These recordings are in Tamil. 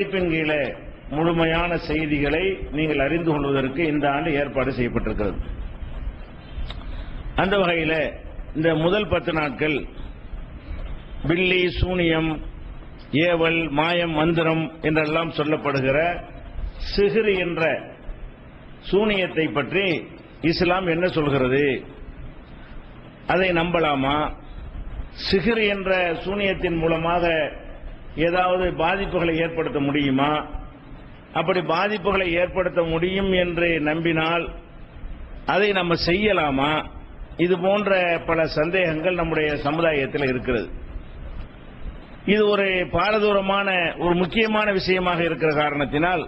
தலைப்பின் கீழே முழுமையான செய்திகளை நீங்கள் அறிந்து கொள்வதற்கு இந்த ஆண்டு ஏற்பாடு செய்யப்பட்டிருக்கிறது. அந்த வகையில் இந்த முதல் 10 நாட்கள் பில்லி, சூனியம், ஏவல், மாயம், மந்திரம் என்றெல்லாம் சொல்லப்படுகிற சிஹ்ர் என்ற சூனியத்தை பற்றி இஸ்லாம் என்ன சொல்கிறது? அதை நம்பலாமா? சிஹ்ர் என்ற சூனியத்தின் மூலமாக ஏதாவது பாதிப்புகளை ஏற்படுத்த முடியுமா? அப்படி பாதிப்புகளை ஏற்படுத்த முடியும் என்று நம்பினால் அதை நம்ம செய்யலாமா? இது போன்ற பல சந்தேகங்கள் நம்முடைய சமுதாயத்தில் இருக்கிறது. இது ஒரு பாரதூரமான ஒரு முக்கியமான விஷயமாக இருக்கிற காரணத்தினால்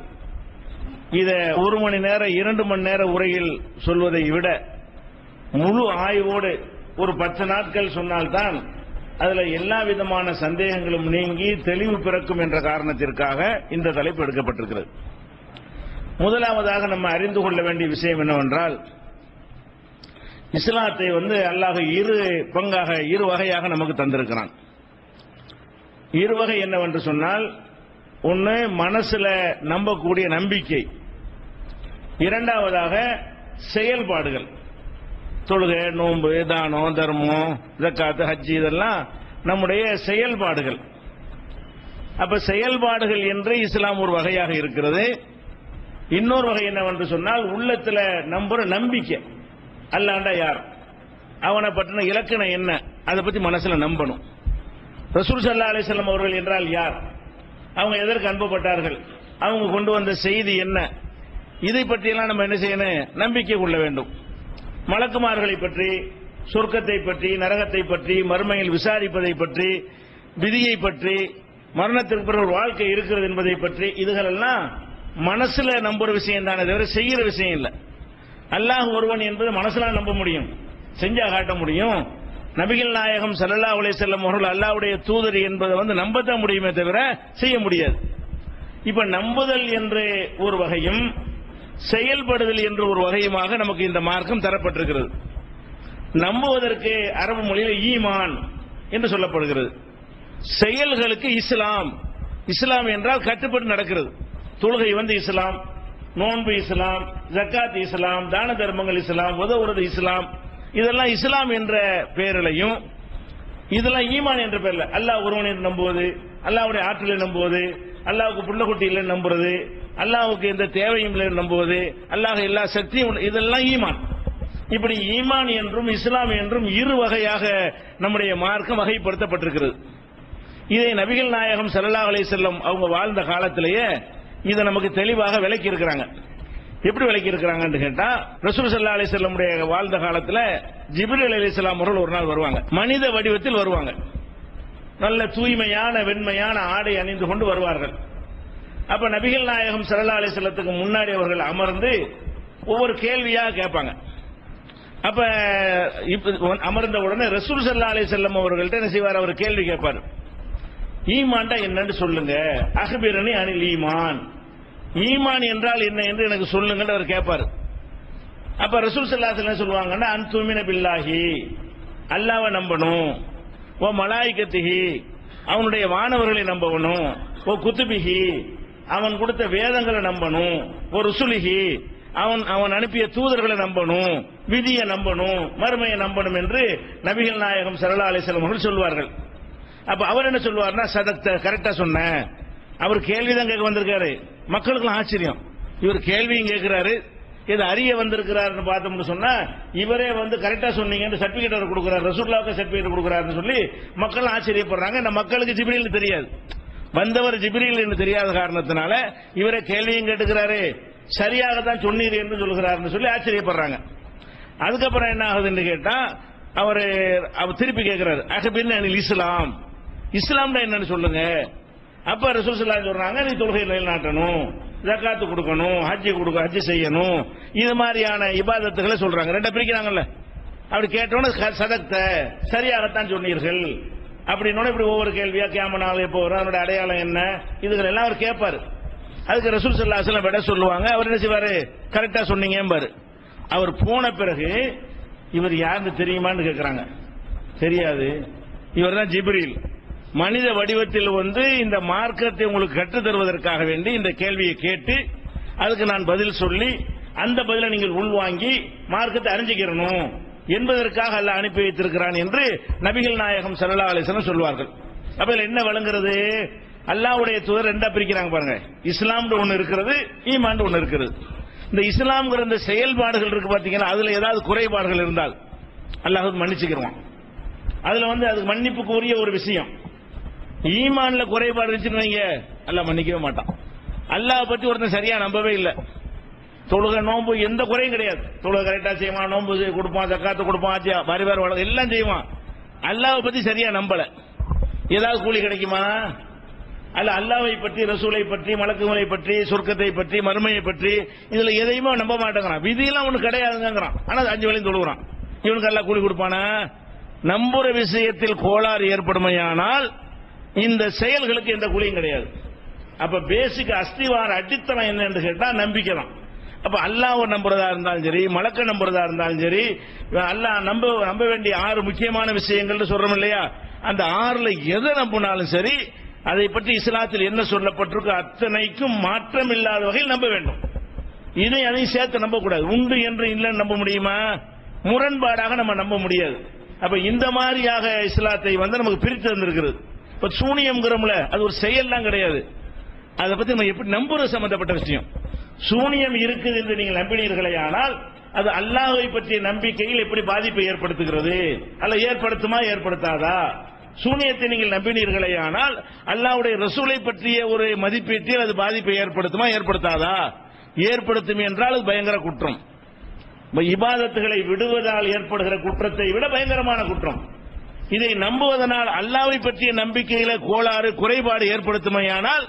இதை 1 மணி நேர 2 மணி நேர உரையில் சொல்வதை விட முழு ஆய்வோடு ஒரு 10 நாட்கள் சொன்னால்தான் அதுல எல்லா விதமான சந்தேகங்களும் நீங்கி தெளிவு பிறக்கும் என்ற காரணத்திற்காக இந்த தலைப்பு எடுக்கப்பட்டிருக்கிறது. முதலாவதாக நம்ம அறிந்து கொள்ள வேண்டிய விஷயம் என்னவென்றால், இஸ்லாத்தை அல்லாஹ் இரு வகையாக நமக்கு தந்திருக்கிறான். இரு வகை என்னவென்று சொன்னால், ஒன்று மனசுல நம்பக்கூடிய நம்பிக்கை, இரண்டாவதாக செயல்பாடுகள், தொழுகை, நோன்பு, தானம், தர்மம், ஜக்காத்து, ஹஜ்ஜி, இதெல்லாம் நம்முடைய செயல்பாடுகள். அப்ப செயல்பாடுகள் என்று இஸ்லாம் ஒரு வகையாக இருக்கிறது. இன்னொரு வகை என்னவென்று சொன்னால், உள்ளத்துல நம்புற நம்பிக்கை. அல்லாஹ்ண்டா யார், அவனை பற்றின இலக்கணம் என்ன, அதை பத்தி மனசுல நம்பணும். ரசூல் ஸல்லல்லாஹு அலைஹி வஸல்லம் அவர்கள் என்றால் யார், அவங்க எதற்கு அனுப்பப்பட்டார்கள், அவங்க கொண்டு வந்த செய்தி என்ன, இதை பற்றியெல்லாம் நம்ம என்ன செய்யணும்? நம்பிக்கை கொள்ள வேண்டும். மலக்குமார்களை பற்றி, சொர்க்கத்தை பற்றி, நரகத்தை பற்றி, மறுமையில் விசாரிப்பதை பற்றி, விதியை பற்றி, மரணத்திற்கு பிறகு ஒரு வாழ்க்கை இருக்கிறது என்பதை பற்றி, இதுகளெல்லாம் மனசுல நம்புற விஷயம் தானே தவிர செய்கிற விஷயம் இல்லை. அல்லாஹ் ஒருவன் என்பது மனசுல நம்ப முடியும், செஞ்சா காட்ட முடியும். நபிகள் நாயகம் ஸல்லல்லாஹு அலைஹி வஸல்லம் அவர்கள் அல்லாஹ்வுடைய தூதர் என்பதை நம்பத்தான் முடியுமே தவிர செய்ய முடியாது. இப்ப நம்புதல் என்று ஒரு வகையும் செயல்படுதல் என்று ஒரு வகையுமாக நமக்கு இந்த மார்க்கம் தரப்பட்டிருக்கிறது. நம்புவதற்கு அரபு மொழியில் ஈமான் என்று சொல்லப்படுகிறது. செயல்களுக்கு இஸ்லாம். இஸ்லாம் என்றால் கட்டுப்பட்டு நடக்கிறது. தொழுகை இஸ்லாம், நோன்பு இஸ்லாம், ஜக்காத் இஸ்லாம், தான தர்மங்கள் இஸ்லாம், உதவுறது இஸ்லாம், இதெல்லாம் இஸ்லாம் என்ற பெயரிலையும், இதெல்லாம் ஈமான் என்ற பெயரில் அல்லாஹ் ஒருவனை நம்புவது, அல்லாஹ்வுடைய ஆற்றலை நம்புவது, அல்லாஹ்வுக்கு புள்ள குட்டி இல்லைன்னு நம்புறது, அல்லாஹ்வுக்கு எந்த தேவையும் இல்லை நம்புவது, அல்லாஹ் எல்லா சக்தியும், இதெல்லாம் ஈமான். இப்படி ஈமான் என்றும் இஸ்லாம் என்றும் இரு வகையாக நம்முடைய மார்க்கம் வகைப்படுத்தப்பட்டிருக்கிறது. இதை நபிகள் நாயகம் ஸல்லல்லாஹு அலைஹி வஸல்லம் அவங்க வாழ்ந்த காலத்திலேயே இதை நமக்கு தெளிவாக விளக்கி இருக்கிறாங்க. எப்படி விளக்கி இருக்கிறாங்கன்னு கேட்டா, ரசூல் ஸல்லல்லாஹு அலைஹி வஸல்லம் வாழ்ந்த காலத்துல ஜிப்ரீல் அலைஹிஸ்ஸலாம் அவர்கள் ஒரு நாள் வருவாங்க, மனித வடிவத்தில் வருவாங்க. நல்ல தூய்மையான வெண்மையான ஆடை அணிந்து கொண்டு வருவார்கள். அப்ப நபிகள் நாயகம் ஸல்லல்லாஹு அலைஹி வஸல்லத்துக்கு முன்னாடி அவர்கள் அமர்ந்து ஒவ்வொரு கேள்வியா கேட்பாங்க. அப்ப அமர்ந்த உடனே ரசூல் ஸல்லல்லாஹு அலைஹி வஸல்லம் அவர்கள்ட்ட என்ன செய்வார்? அவர் கேள்வி கேட்பார். ஈமான்டா என்னன்னு சொல்லுங்க, அக்பிரனி அனில் ஈமான், ஈமான் என்றால் என்ன என்று எனக்கு சொல்லுங்க அவர் கேட்பார். அப்ப ரசூல் ஸல்லல்லாஹு அலைஹி வஸல்லம் சொல்லுவாங்கன்னா, அன்துமின பில்லாஹி, அல்லாஹ்வை நம்பணும், ஓ மலாயிகத்திஹி, அவனுடைய வானவர்களை நம்பணும், ஓ குத்துபிஹி, அவன் கொடுத்த வேதங்களை நம்பணும், ஓ ருசுலிஹி, அவன் அனுப்பிய தூதர்களை நம்பணும், விதியை நம்பணும், மறுமையை நம்பணும் என்று நபிகள் நாயகம் ஸல்லல்லாஹு அலைஹி வஸல்லம் அவர்கள் சொல்வார்கள். அப்ப அவர் என்ன சொல்வார்னா, சதக்த, கரெக்டா சொன்ன. அவர் கேள்விதான் கேட்க வந்திருக்காரு. மக்களுக்கு ஆச்சரியம், இவர் கேள்வியும் கேட்கிறாரு, இது அறிய வந்திருக்கிறாருன்னு பார்த்தோம்னு சொன்னா, இவரே கரெக்டா சொன்னீங்கன்னு சர்டிபிகேட் அவர் கொடுக்கிறார், ரசூலுல்லாஹ்வுக்கு சர்டிபிகேட் கொடுக்கிறாருன்னு சொல்லி மக்கள் ஆச்சரியப்படுறாங்க. இந்த மக்களுக்கு ஜிப்ரீல் தெரியாது, வந்தவர் ஜிப்ரீல் என்று தெரியாத காரணத்தினால இவரே கேள்வியும் கேட்டுக்கிறாரு, சரியாக தான் சொன்னீர் என்று சொல்கிறாருன்னு சொல்லி ஆச்சரியப்படுறாங்க. அதுக்கப்புறம் என்ன ஆகுதுன்னு கேட்டா, அவர் திருப்பி கேட்கிறாரு, அக்பிர்னி அனில் இஸ்லாம், இஸ்லாம்னா என்னன்னு சொல்லுங்க. அப்ப ரசூல் ஸல்லல்லாஹு அலைஹி வஸல்லம் சொல்றாங்க, நீ தொழுகை நிலைநாட்டணும், ஜக்காத்து கொடுக்கணும், ஹஜ்ஜி செய்யணும், இது மாதிரியான இபாதத்துகளை சொல்றாங்க. ரெண்டா பிரிக்கிறாங்கல்ல. அப்படி கேட்டோன்னு சதக்த, சரியாகத்தான் சொன்னீர்கள் அப்படின்னோட இப்படி ஒவ்வொரு கேள்வியா, கியாம நாள் எப்போ வரும், அதனுடைய அடையாளம் என்ன, இதுகள் எல்லாம் அவர் கேட்பாரு. அதுக்கு ரசூல் ஸல்லல்லாஹு அலைஹி வஸல்லம் விட சொல்லுவாங்க. அவர் என்ன செய்வாரு? கரெக்டா சொன்னீங்க. அவர் போன பிறகு இவர் யாருன்னு தெரியுமான்னு கேட்கிறாங்க. தெரியாது, இவர் தான் ஜிப்ரீல். மனித வடிவத்தில் வந்து இந்த மார்க்கத்தை உங்களுக்கு கற்றுத் தருவதற்காக வேண்டி இந்த கேள்வியை கேட்டு அதுக்கு நான் பதில் சொல்லி அந்த பதிலை நீங்கள் உள்வாங்கி மார்க்கத்தை அறிஞ்சிக்கிறணும் என்பதற்காக அல்லாஹ் அனுப்பி வைத்திருக்கிறான் என்று நபிகள் நாயகம் ஸல்லல்லாஹு அலைஹி வஸல்லம் சொல்வார்கள். அப்ப இதுல என்ன விளங்குறது? அல்லாஹ்வுடைய தூதர் ரெண்டா பிரிக்கிறாங்க பாருங்க. இஸ்லாம்னு ஒன்னு இருக்கிறது, ஈமான் ஒன்னு இருக்கிறது. இந்த இஸ்லாம்ங்கிற இந்த செயல்பாடுகள் இருக்கு பாத்தீங்கன்னா, அதுல ஏதாவது குறைபாடுகள் இருந்தால் அல்லாஹ் மன்னிச்சுக்கிறான். அதுல வந்து அதுக்கு மன்னிப்புக்கு உரிய ஒரு விஷயம். ஈமான்ல குறைபாடு இருந்துச்சுன்னு வைங்க, அல்லாஹ் மன்னிக்கவே மாட்டான். அல்லாஹ் பத்தி ஒருத்தன் சரியா நம்பவே இல்லை. தொழுகை நோன்பு எந்த குறையும் கிடையாது. தொழுகை கரெக்டா செய்வான், நோன்பு கொடுப்பான், ஜக்காத்து கொடுப்பான், பரிவார வழக்கு எல்லாம் செய்வான். அல்லாஹ்வை பத்தி சரியா நம்பல, ஏதாவது கூலி கிடைக்குமா? அல்ல அல்லாஹ்வை பற்றி, ரசூலை பற்றி, மலக்குகளை பற்றி, சொர்க்கத்தை பற்றி, மறுமையை பற்றி இதுல எதையுமே நம்ப மாட்டேங்கிறான். விதியெல்லாம் ஒண்ணு கிடையாதுங்கிறான். ஆனா 5 வேளையும் தொழுகிறான். இவனுக்கு அல்லாஹ் கூலி கொடுப்பானா? நம்புற விஷயத்தில் கோளாறு ஏற்படுமையானால் இந்த செயல்களுக்கு எந்த கூலியும் கிடையாது. அப்ப பேசிக் அஸ்திவார அடித்தளம் என்னன்னு கேட்டா நம்பிக்கை தான். அப்ப அல்லாஹ்வை நம்புறதா இருந்தாலும் சரி, மலக்க நம்புறதா இருந்தாலும் சரி, அல்லாஹ் நம்ப வேண்டிய 6 முக்கியமான விஷயங்கள் சொல்றோம் இல்லையா, அந்த 6ல எதை நம்பினாலும் சரி, அதை பற்றி இஸ்லாத்தில் என்ன சொல்லப்பட்டிருக்கோ அத்தனைக்கும் மாற்றம் இல்லாத வகையில் நம்ப வேண்டும். இதை அதையும் சேர்த்து நம்பக்கூடாது. உண்டு என்று இல்லைன்னு நம்ப முடியுமா? முரண்பாடாக நம்ம நம்ப முடியாது. அப்ப இந்த மாதிரியாக இஸ்லாத்தை வந்து நமக்கு பிரித்து தந்திருக்கிறது. இப்ப சூனியம்ங்கிறோம்ல, அது ஒரு செயல்லாம் கிடையாது. அதை பத்தி நம்ம எப்படி நம்புறது சம்பந்தப்பட்ட விஷயம். சூனியம் இருக்குது என்று நீங்கள் நம்பினீர்களே, ஆனால் அது அல்லாஹ்வை பற்றிய நம்பிக்கையில் எப்படி பாதிப்பை ஏற்படுத்துகிறது, அல்ல ஏற்படுத்துமா ஏற்படுத்தாதா? சூனியத்தை நீங்கள் நம்பினீர்களே, ஆனால் அல்லாஹ்வுடைய ரசூலை பற்றிய ஒரு மதிப்பீட்டில் அது பாதிப்பை ஏற்படுத்துமா ஏற்படுத்தாதா? ஏற்படுத்தும் என்றால் அது பயங்கர குற்றம். இபாதத்துகளை விடுவதால் ஏற்படுகிற குற்றத்தை விட பயங்கரமான குற்றம். இதை நம்புவதனால் அல்லாஹ்வை பற்றிய நம்பிக்கையில கோளாறு குறைபாடு ஏற்படுத்துமையானால்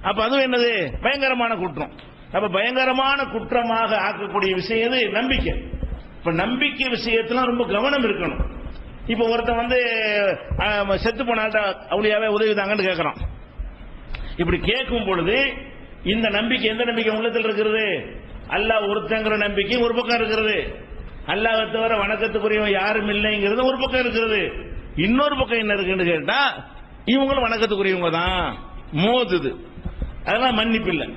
அப்ப அதுவும் என்னது? பயங்கரமான குற்றம். அப்ப பயங்கரமான குற்றமாக ஆக்கக்கூடிய விஷயம் எது? நம்பிக்கை. இப்ப நம்பிக்கை விஷயத்துல ரொம்ப கவனம் இருக்கணும். இப்ப ஒருத்தன் வந்து செத்து போனால்தான் அவளியாவே உதவி தாங்கன்னு கேட்கறான். இப்படி கேட்கும் பொழுது இந்த நம்பிக்கை எந்த நம்பிக்கை உள்ளத்தில் இருக்கிறது? அல்லாஹ் ஒருத்தங்கிற நம்பிக்கை ஒரு பக்கம் இருக்கிறது, அல்லாஹ்வை தவிர வணக்கத்துக்குரியவன் யாரும் இல்லைங்கிறது ஒரு பக்கம் இருக்கிறது. இன்னொரு பக்கம் என்ன இருக்குன்னு கேட்டா, இவங்களும் வணக்கத்துக்குரியவங்க தான் மோதுது, அதெல்லாம் மன்னிப்பு இல்லை.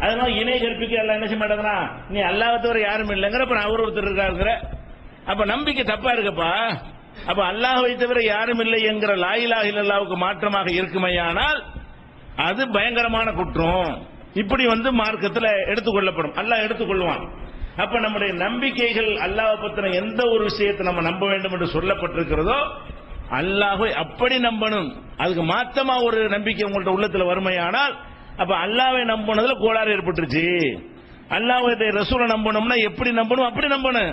அதனால இணை கற்பிக்க எல்லாம் என்ன செய்ய மாட்டேங்கிறான்? நீ அல்லாஹ்வை தவிர யாரும் இல்லைங்கிற, அப்ப அவர் ஒருத்தர் இருக்காருங்கிற, அப்ப நம்பிக்கை தப்பா இருக்கப்பா. அப்ப அல்லாஹ்வை தவிர யாரும் இல்லை என்கிற லா இலாஹ இல்லல்லாஹ்வுக்கு மாற்றமாக இருக்குமையானால் அது பயங்கரமான குற்றம். இப்படி வந்து மார்க்கத்தில் எடுத்துக்கொள்ளப்படும், அல்லாஹ் எடுத்துக்கொள்வான். அப்ப நம்முடைய நம்பிக்கைகள் அல்லாஹ்வை பத்தின எந்த ஒரு விஷயத்தை நம்ம நம்ப வேண்டும் என்று சொல்லப்பட்டிருக்கிறதோ அல்லாஹ்வை அப்படி நம்பணும். அதுக்கு மாத்தமா ஒரு நம்பிக்கை உங்கள்ட்ட உள்ளத்துல வறுமையானால் அப்ப அல்லாஹ்வை நம்பினதுல கோளாறு ஏற்பட்டுருச்சு. அல்லாஹ்வுடைய ரசூலை நம்பணும்னா எப்படி நம்பணும்? அப்படி நம்பணும்.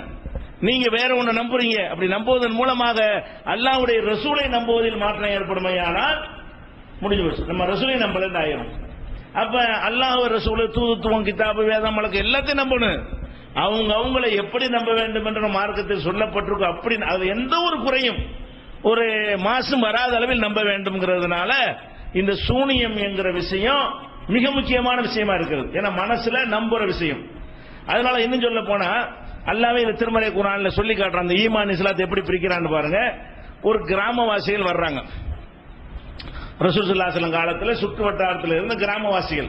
நீங்க வேற ஒண்ணு நம்புறீங்க, அப்படி நம்புவதன் மூலமாக அல்லாஹ்வுடைய ரசூலை நம்புவதில் மாற்றம் ஏற்படுமையானால் முடிஞ்சு போச்சு. நம்ம ரசூலை நம்பலன்னு ஆயிரும். அப்ப அல்லாஹ் ரசூலை, தூதுத்துவம், கிதாபு, வேதம், மலக்கு எல்லாத்தையும் நம்பணும். அவங்களை எப்படி நம்ப வேண்டும் என்ற மார்க்கத்தில் சொல்லப்பட்டிருக்கும். அப்படி அது எந்த ஒரு குறையும் ஒரு மாசும் வராத அளவில் நம்ப வேண்டும்ங்கிறதுனால இந்த சூனியம் என்கிற விஷயம் மிக முக்கியமான விஷயமா இருக்கிறது. ஏன்னா மனசுல நம்புற விஷயம். அதனால இன்னும் சொல்ல போனா அல்லாஹ்வே இந்த திருமறை குர்ஆன்ல சொல்லி காட்டுறான். அந்த ஈமான் இஸ்லாத்தை எப்படி பிரிக்கிறான்னு பாருங்க. ஒரு கிராமவாசிகள் வர்றாங்க ரசூல் ஸல்லல்லாஹு அலைஹி வஸல்லம் காலத்துல, சுற்று வட்டாரத்தில் இருந்த கிராமவாசிகள்.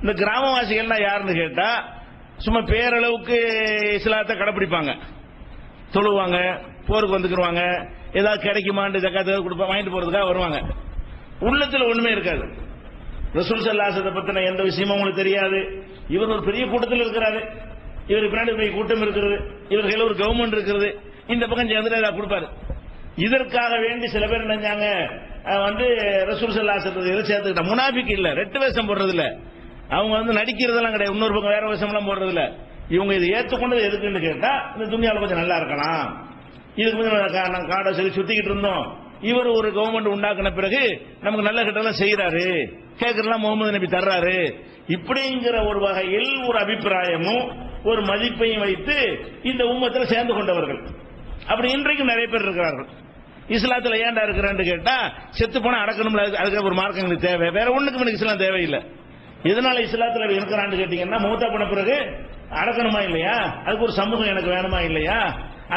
இந்த கிராமவாசிகள்னா யாருன்னு கேட்டா, சும்மா பேரளவுக்கு இஸ்லாத்தை கடைப்பிடிப்பாங்க, தொழுவாங்க, போருக்கு வந்துக்குருவாங்க, ஏதாவது கிடைக்குமான்னு ஜக்காத்து கொடுப்பாங்க, வாங்கிட்டு போறதுக்காக வருவாங்க. உள்ளத்துல ஒண்ணுமே இருக்காது. ரசூல் ஸல்லல்லாஹு அலைஹி வஸல்லம் பத்தின எந்த விஷயமும் உங்களுக்கு தெரியாது. இவர் ஒரு பெரிய கூட்டத்தில் இருக்கிறாரு, இவர் பின்னாடி பெரிய கூட்டம் இருக்கிறது, இவர் கையில் ஒரு கவர்மெண்ட் இருக்கிறது, இந்த பக்கம் சேர்ந்து ஏதாவது கொடுப்பாரு. இதற்காக வேண்டி சில பேர் நினைச்சாங்க வந்து ரசூல் ஸல்லல்லாஹு அலைஹி வஸல்லம் சேர்த்துக்கிட்ட முனாஃபிக் இல்ல, ரெட்டு வேஷம் போடுறது இல்ல, அவங்க வந்து நடிக்கிறதெல்லாம் கிடையாது, இன்னொரு பக்கம் வேற வேஷம் எல்லாம் போடுறது இல்ல. இவங்க இதை ஏற்றுக்கொண்டது எதுக்குன்னு கேட்டா, இந்த துன்யாவில் கொஞ்சம் நல்லா இருக்கலாம், இதுக்கு கொஞ்சம் காடை சொல்லி சுத்திக்கிட்டு இருந்தோம், இவர் ஒரு கவர்மெண்ட் உண்டாக்குன பிறகு நமக்கு நல்ல கிட்டலாம் செய்யறாரு, கேட்கறலாம் முகமது நபி தர்றாரு, இப்படிங்கிற ஒரு வகையில் ஒரு அபிப்பிராயமும் ஒரு மதிப்பையும் வைத்து இந்த உம்மத்தில் சேர்ந்து கொண்டவர்கள். அப்படி இன்றைக்கும் நிறைய பேர் இருக்கிறார்கள். இஸ்லாத்துல ஏன்டா இருக்கிறான்னு கேட்டா, செத்து போனா அடக்கணும்ல, அதுக்கு ஒரு மார்க்கம் எங்களுக்கு தேவை, வேற ஒண்ணுக்கு எனக்கு இஸ்லாம் தேவையில்லை. எதனால இஸ்லாத்துல இருக்கிறான்னு கேட்டீங்கன்னா, மூத்தா போன பிறகு அடக்கணுமா இல்லையா, அதுக்கு ஒரு சமூகம் எனக்கு வேணுமா இல்லையா,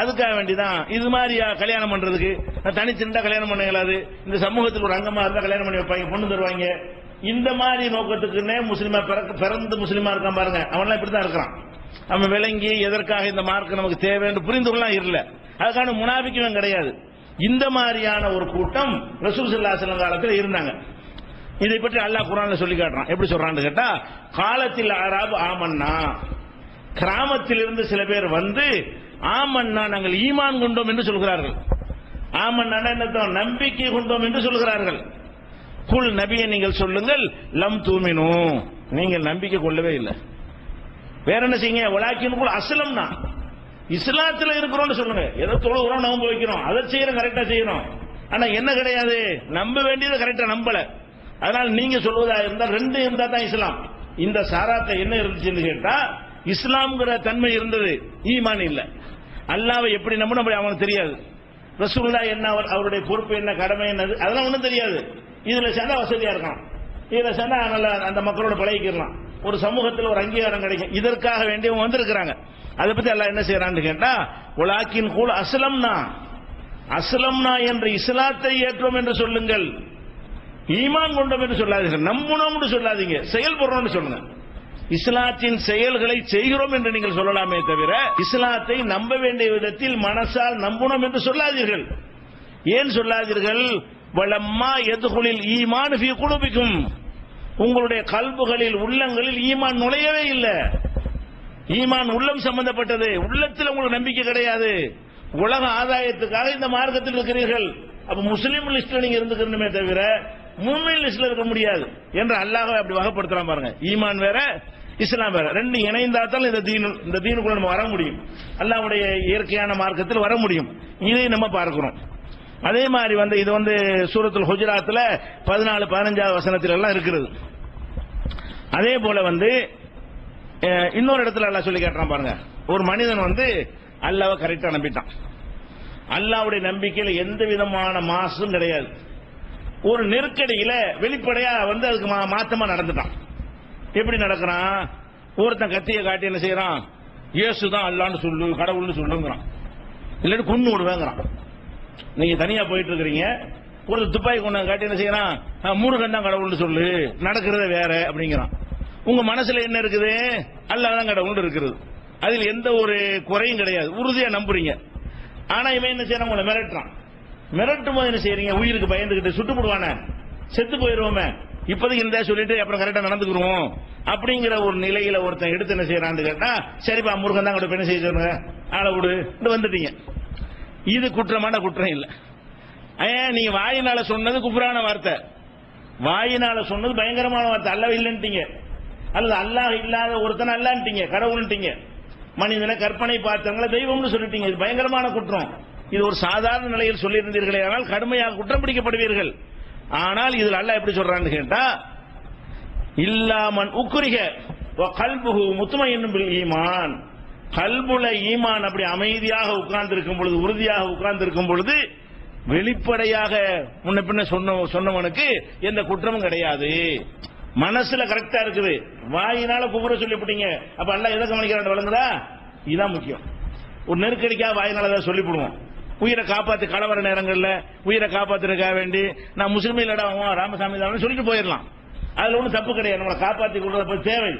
அதுக்காக வேண்டிதான் இது மாதிரி கல்யாணம் பண்றதுக்கு தனிச்சிருந்தா கல்யாணம் பண்ண இயலாது, இந்த சமூகத்தில் ஒரு அங்கமா இருந்தா கல்யாணம் பண்ணி வைப்பாங்க, பொண்ணு தருவாங்க. இந்த மாதிரி நோக்கத்துக்குன்னே முஸ்லிமா பிறந்து முஸ்லிமா இருக்கான் பாருங்க, அவன்லாம் இப்படித்தான் இருக்கிறான். அவன் விளங்கி எதற்காக இந்த மார்க் நமக்கு தேவை என்று புரிந்து கொள்ளலாம் இல்ல, அதுக்கான முனாபிக்கும் கிடையாது. இந்த மாதிரியான ஒரு கூட்டம் ரசூல் ஸல்லல்லாஹு அலைஹி வஸல்லம் காலத்தில் இருந்தாங்க. இதை பற்றி அல்லாஹ் குர்ஆன்ல சொல்லி காட்டுறான். எப்படி சொல்றான்னு கேட்டா, காலத்தில் அராபு ஆமன்னா, கிராமத்தில் இருந்து சில பேர் வந்து ஆமன்னா நாங்கள் ஈமான் கொண்டோம் என்று சொல்கிறார்கள். ஆமன்னா என்ன, நம்பிக்கை கொண்டோம் என்று சொல்கிறார்கள். குல் நபியை நீங்கள் சொல்லுங்கள், லம் தூமினு, நீங்கள் நம்பிக்கை கொள்ளவே இல்லை. வேற என்ன செய்யுங்க, வலாக்கின் அஸ்லம்னா இஸ்லாத்தில் இருக்கிறோம்னு சொல்லுங்க. ஏதோ தொழுகிறோம், நோன்பு வைக்கிறோம், அதை செய்யறோம், கரெக்டா செய்யணும். ஆனா என்ன கிடையாது, நம்ப வேண்டியது கரெக்டா நம்பல. அதனால நீங்க சொல்வதா இருந்தா ரெண்டு இருந்தா தான் இஸ்லாம். இந்த சாராத்தை என்ன இருந்துச்சுன்னு கேட்டா, இஸ்லாம்ங்கிற தன்மை இருந்தது, ஈமான் இல்ல. அல்லாஹ்வை எப்படி நம்பணும் அப்படி அவனுக்கு தெரியாது. ரசூலுல்லாஹ் என்ன, அவருடைய பொறுப்பு என்ன, கடமை என்னது, அதெல்லாம் ஒன்றும் தெரியாது. இதுல சேர்ந்தா வசதியா இருக்கலாம், இதுல சேர்ந்தா நல்லா அந்த மக்களோட பழகிக்கலாம், ஒரு சமூகத்தில் ஒரு அங்கீகாரம் கிடைக்கும். இதற்காக வேண்டியவங்க வந்திருக்கிறாங்க. அதை பத்தி அல்லாஹ் என்ன செய்யறான்னு கேட்டா, உலாக்கின் கூல் அஸ்லம்னா, அஸ்லம்னா என்ற இஸ்லாத்தை ஏற்றோம் என்று சொல்லுங்கள், ஈமான் கொண்டோம் என்று சொல்லாதீர்கள், நம்புனோம் சொல்லாதீங்க, செயல்படுறோம் சொல்லுங்க. இஸ்லாத்தின் செயல்களை செய்கிறோம் என்று நீங்கள் சொல்லலாமே தவிர, இஸ்லாத்தை நம்ப வேண்டிய விதத்தில் மனசால் நம்புனோம் என்று சொல்லாதீர்கள். ஏன் சொல்லாதீர்கள்? வலம்மா எதுகுலில் ஈமான் ஃபீ குலூபிக்கும், உங்களுடைய கல்புகளில் உள்ளங்களில் ஈமான் நுழையவே இல்லை. ஈமான் உள்ளம் சம்பந்தப்பட்டது, உள்ளத்தில் உங்களுக்கு நம்பிக்கை கிடையாது. உலக ஆதாயத்துக்காக இந்த மார்க்கத்தில் இருக்கிறீர்கள். அப்ப முஸ்லீம் லிஸ்ட்ல நீங்க இருந்துக்கணுமே தவிர முஃமின் லிஸ்ட்ல இருக்க முடியாது என்று அல்லாஹ் அப்படி வகைப்படுத்தலாம் பாருங்க. ஈமான் வேற, இஸ்லாம் வேற, ரெண்டு இணைந்தாத்தான் இந்த தீனுக்குள்ள நம்ம வர முடியும், அல்லாஹ்வுடைய இயற்கையான மார்க்கத்தில் வர முடியும். இதை நம்ம பார்க்கிறோம். அதே மாதிரி வந்து இது வந்து சூரத்துல் ஹுஜராத்ல 14, 15 வசனத்தில் எல்லாம் இருக்கிறது. அதே போல வந்து இன்னொரு இடத்துல அல்லாஹ் சொல்லி காட்டுறான் பாருங்க. ஒரு மனிதன் வந்து அல்லாஹ்வை கரெக்டா நம்பிட்டான், அல்லாஹ்வுடைய நம்பிக்கையில எந்த விதமான மாசும் கிடையாது. ஒரு நெருக்கடியில வெளிப்படையா வந்து அதுக்கு மாத்தமா நடந்துட்டான். எப்படி நடக்கிறான்? ஒருத்தன் கத்தியை காட்டி என்ன செய்யறான், இயேசுதான் அல்லான்னு சொல்லு, கடவுள்னு சொல்லுங்கிறான், இல்லாட்டி கொன்னு விடுவேங்கிறான். நீங்க தனியா போயிட்டு இருக்கிறீங்க, ஒரு துப்பாக்கி கொண்டு காட்டி என்ன செய்யறான், முருகன் தான் கடவுள்னு சொல்லு, நடக்கிறத வேற அப்படிங்கிறான். உங்க மனசுல என்ன இருக்குது, அல்லாஹ் தான் கடவுள் இருக்கிறது, அதில் எந்த ஒரு குறையும் கிடையாது, உறுதியா நம்புறீங்க. ஆனா இவன் என்ன செய்யறான், உங்களை மிரட்டுறான். மிரட்டும் போது என்ன செய்யறீங்க, உயிருக்கு பயந்துகிட்டு சுட்டு போடுவானே, செத்து போயிருவோமே, இப்போதைக்கு இந்த சொல்லிட்டு அப்புறம் கரெக்டா நடந்துக்குருவோம் அப்படிங்கிற ஒரு நிலையில ஒருத்தன் எடுத்து என்ன செய்யறான்னு கேட்டா, சரிப்பா முருகன் தான் கூட என்ன செய்ய சொல்லுங்க, ஆளை விடு வந்துட்டீங்க. இது குற்றமான குற்றம் இல்ல. நீங்க வாயினால சொன்னது குஃப்ரான வார்த்தை, வாயினால சொன்னது பயங்கரமான வார்த்தை, அல்லாஹ் இல்லன்ட்டீங்க, அல்லது அல்லாஹ் இல்லாத ஒருத்தன் அல்லான்ட்டீங்க, கடவுள்ட்டீங்க, மனிதனை கற்பனை பார்த்தவங்களை தெய்வம்னு சொல்லிட்டீங்க. இது பயங்கரமான குற்றம். இது ஒரு சாதாரண நிலையில் சொல்லியிருந்தீர்களே ஆனால் கடுமையாக குற்றம் பிடிக்கப்படுவீர்கள். ஆனால் இதில் அல்லாஹ் எப்படி சொல்றான்னு கேட்டா, இல்லாமன் உக்ரிஹ வ கல்புஹு முத்மஇன்னும் பில் ஈமான், கல்புல ஈமான் அப்படி அமைதியாக உட்கார்ந்து இருக்கும் பொழுது, உறுதியாக உட்கார்ந்து இருக்கும் பொழுது, வெளிப்படையாக முன்ன பின்ன சொன்னவனுக்கு எந்த குற்றமும் கிடையாது. மனசுல கரெக்டா இருக்குது, வாயினால குபுர சொல்லிவிட்டீங்க. அப்ப அல்லாஹ் எதை கவனிக்கிறான் வழங்குதா, இதுதான் முக்கியம். ஒரு நெருக்கடிக்காக வாயினால தான் சொல்லிவிடுவோம். உயிரை காப்பாத்து, கலவர நேரங்கள்ல உயிரை காப்பாத்துறதுக்காக வேண்டி நான் முஸ்லிம் இல்லடா ராமசாமி தான் சொல்லிட்டு போயிடலாம், அதுல ஒன்றும் தப்பு கிடையாது. நம்மளை காப்பாற்றி கொள்வது தேவை,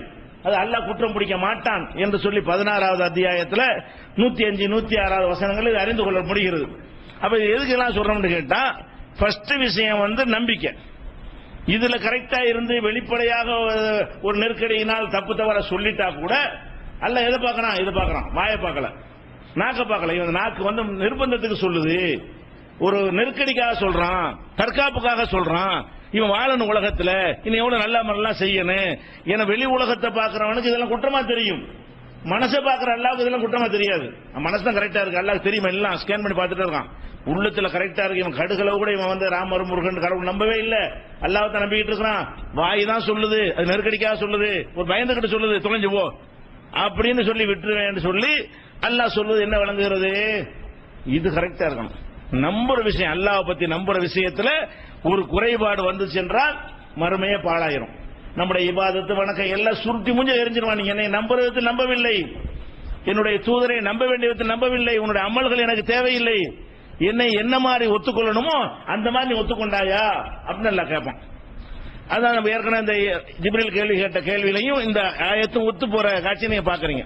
அது அல்லாஹ் குற்றம் பிடிக்க மாட்டான் என்று சொல்லி 16வது அத்தியாயத்தில் 105, 106 வசனங்கள் இது அறிந்து கொள்ள முடிகிறது. அப்ப எதுக்கெல்லாம் சொல்றோம்னு கேட்டா, ஃபர்ஸ்ட் விஷயம் வந்து நம்பிக்கை. இதுல கரெக்டா இருந்து வெளிப்படையாக ஒரு நெருக்கடியினால் தப்பு தவற சொல்லிட்டா கூட அல்லாஹ் எதை பார்க்கறான், இதை பார்க்கறான், வாயை பார்க்கல, நாக்க பார்க்கல. இவன் நாக்கு வந்து நிர்பந்தத்துக்கு சொல்லுது, ஒரு நெருக்கடிக்காக சொல்றான், தற்காப்புக்காக சொல்றான், இவன் வாழணும் உலகத்துல, இன்னும் எவ்வளவு நல்ல மாதிரிலாம் செய்யணும். ஏன்னா வெளி உலகத்தை பார்க்கிறவனுக்கு இதெல்லாம் குற்றமா தெரியும், மனசை பார்க்கிற அல்லாவுக்கு இதெல்லாம் குற்றமா தெரியாது. மனசு தான் கரெக்டா இருக்கு, அல்லாஹ் தெரியுமா, எல்லாம் ஸ்கேன் பண்ணி பார்த்துட்டு இருக்கான், உள்ளத்துல கரெக்டா இருக்கு. இவன் கடுகளவு கூட இவன் வந்து ராமர் முருகன் கடவுள் நம்பவே இல்லை, அல்லாஹ் தான் நம்பிக்கிட்டு இருக்கிறான். வாய் தான் சொல்லுது, அது நெருக்கடிக்காக சொல்லுது, ஒரு பயந்துகிட்டு சொல்லுது, தொலைஞ்சு போ அப்படின்னு சொல்லி விட்டுருவேன் சொல்லி அல்லாஹ் சொல்லுது. என்ன விளங்குகிறது, இது கரெக்டா இருக்கணும். நம்புற விஷயம், அல்லாஹ் பத்தி நம்புற விஷயத்துல ஒரு குறைபாடு வந்துச்சு என்றால் மறுமையே பாழாயிரும். நம்முடைய இபாதத்து வணக்கம் எல்லாம் சுருட்டி முடிஞ்சு எரிஞ்சிருவான். நீங்க என்னை நம்புறது நம்பவில்லை, என்னுடைய தூதரை நம்ப வேண்டிய விதத்தில் நம்பவில்லை, உன்னுடைய அமல்கள் எனக்கு தேவையில்லை, என்னை என்ன மாதிரி ஒத்துக்கொள்ளணுமோ அந்த மாதிரி நீ ஒத்துக்கொண்டாயா அப்படின்னு எல்லாம் கேட்பான். அதான் நம்ம ஏற்கனவே இந்த ஜிப்ரீல் கேள்வி கேட்ட கேள்வியிலையும் இந்த ஆயத்தும் ஒத்து போற காட்சி நீங்க பாக்குறீங்க.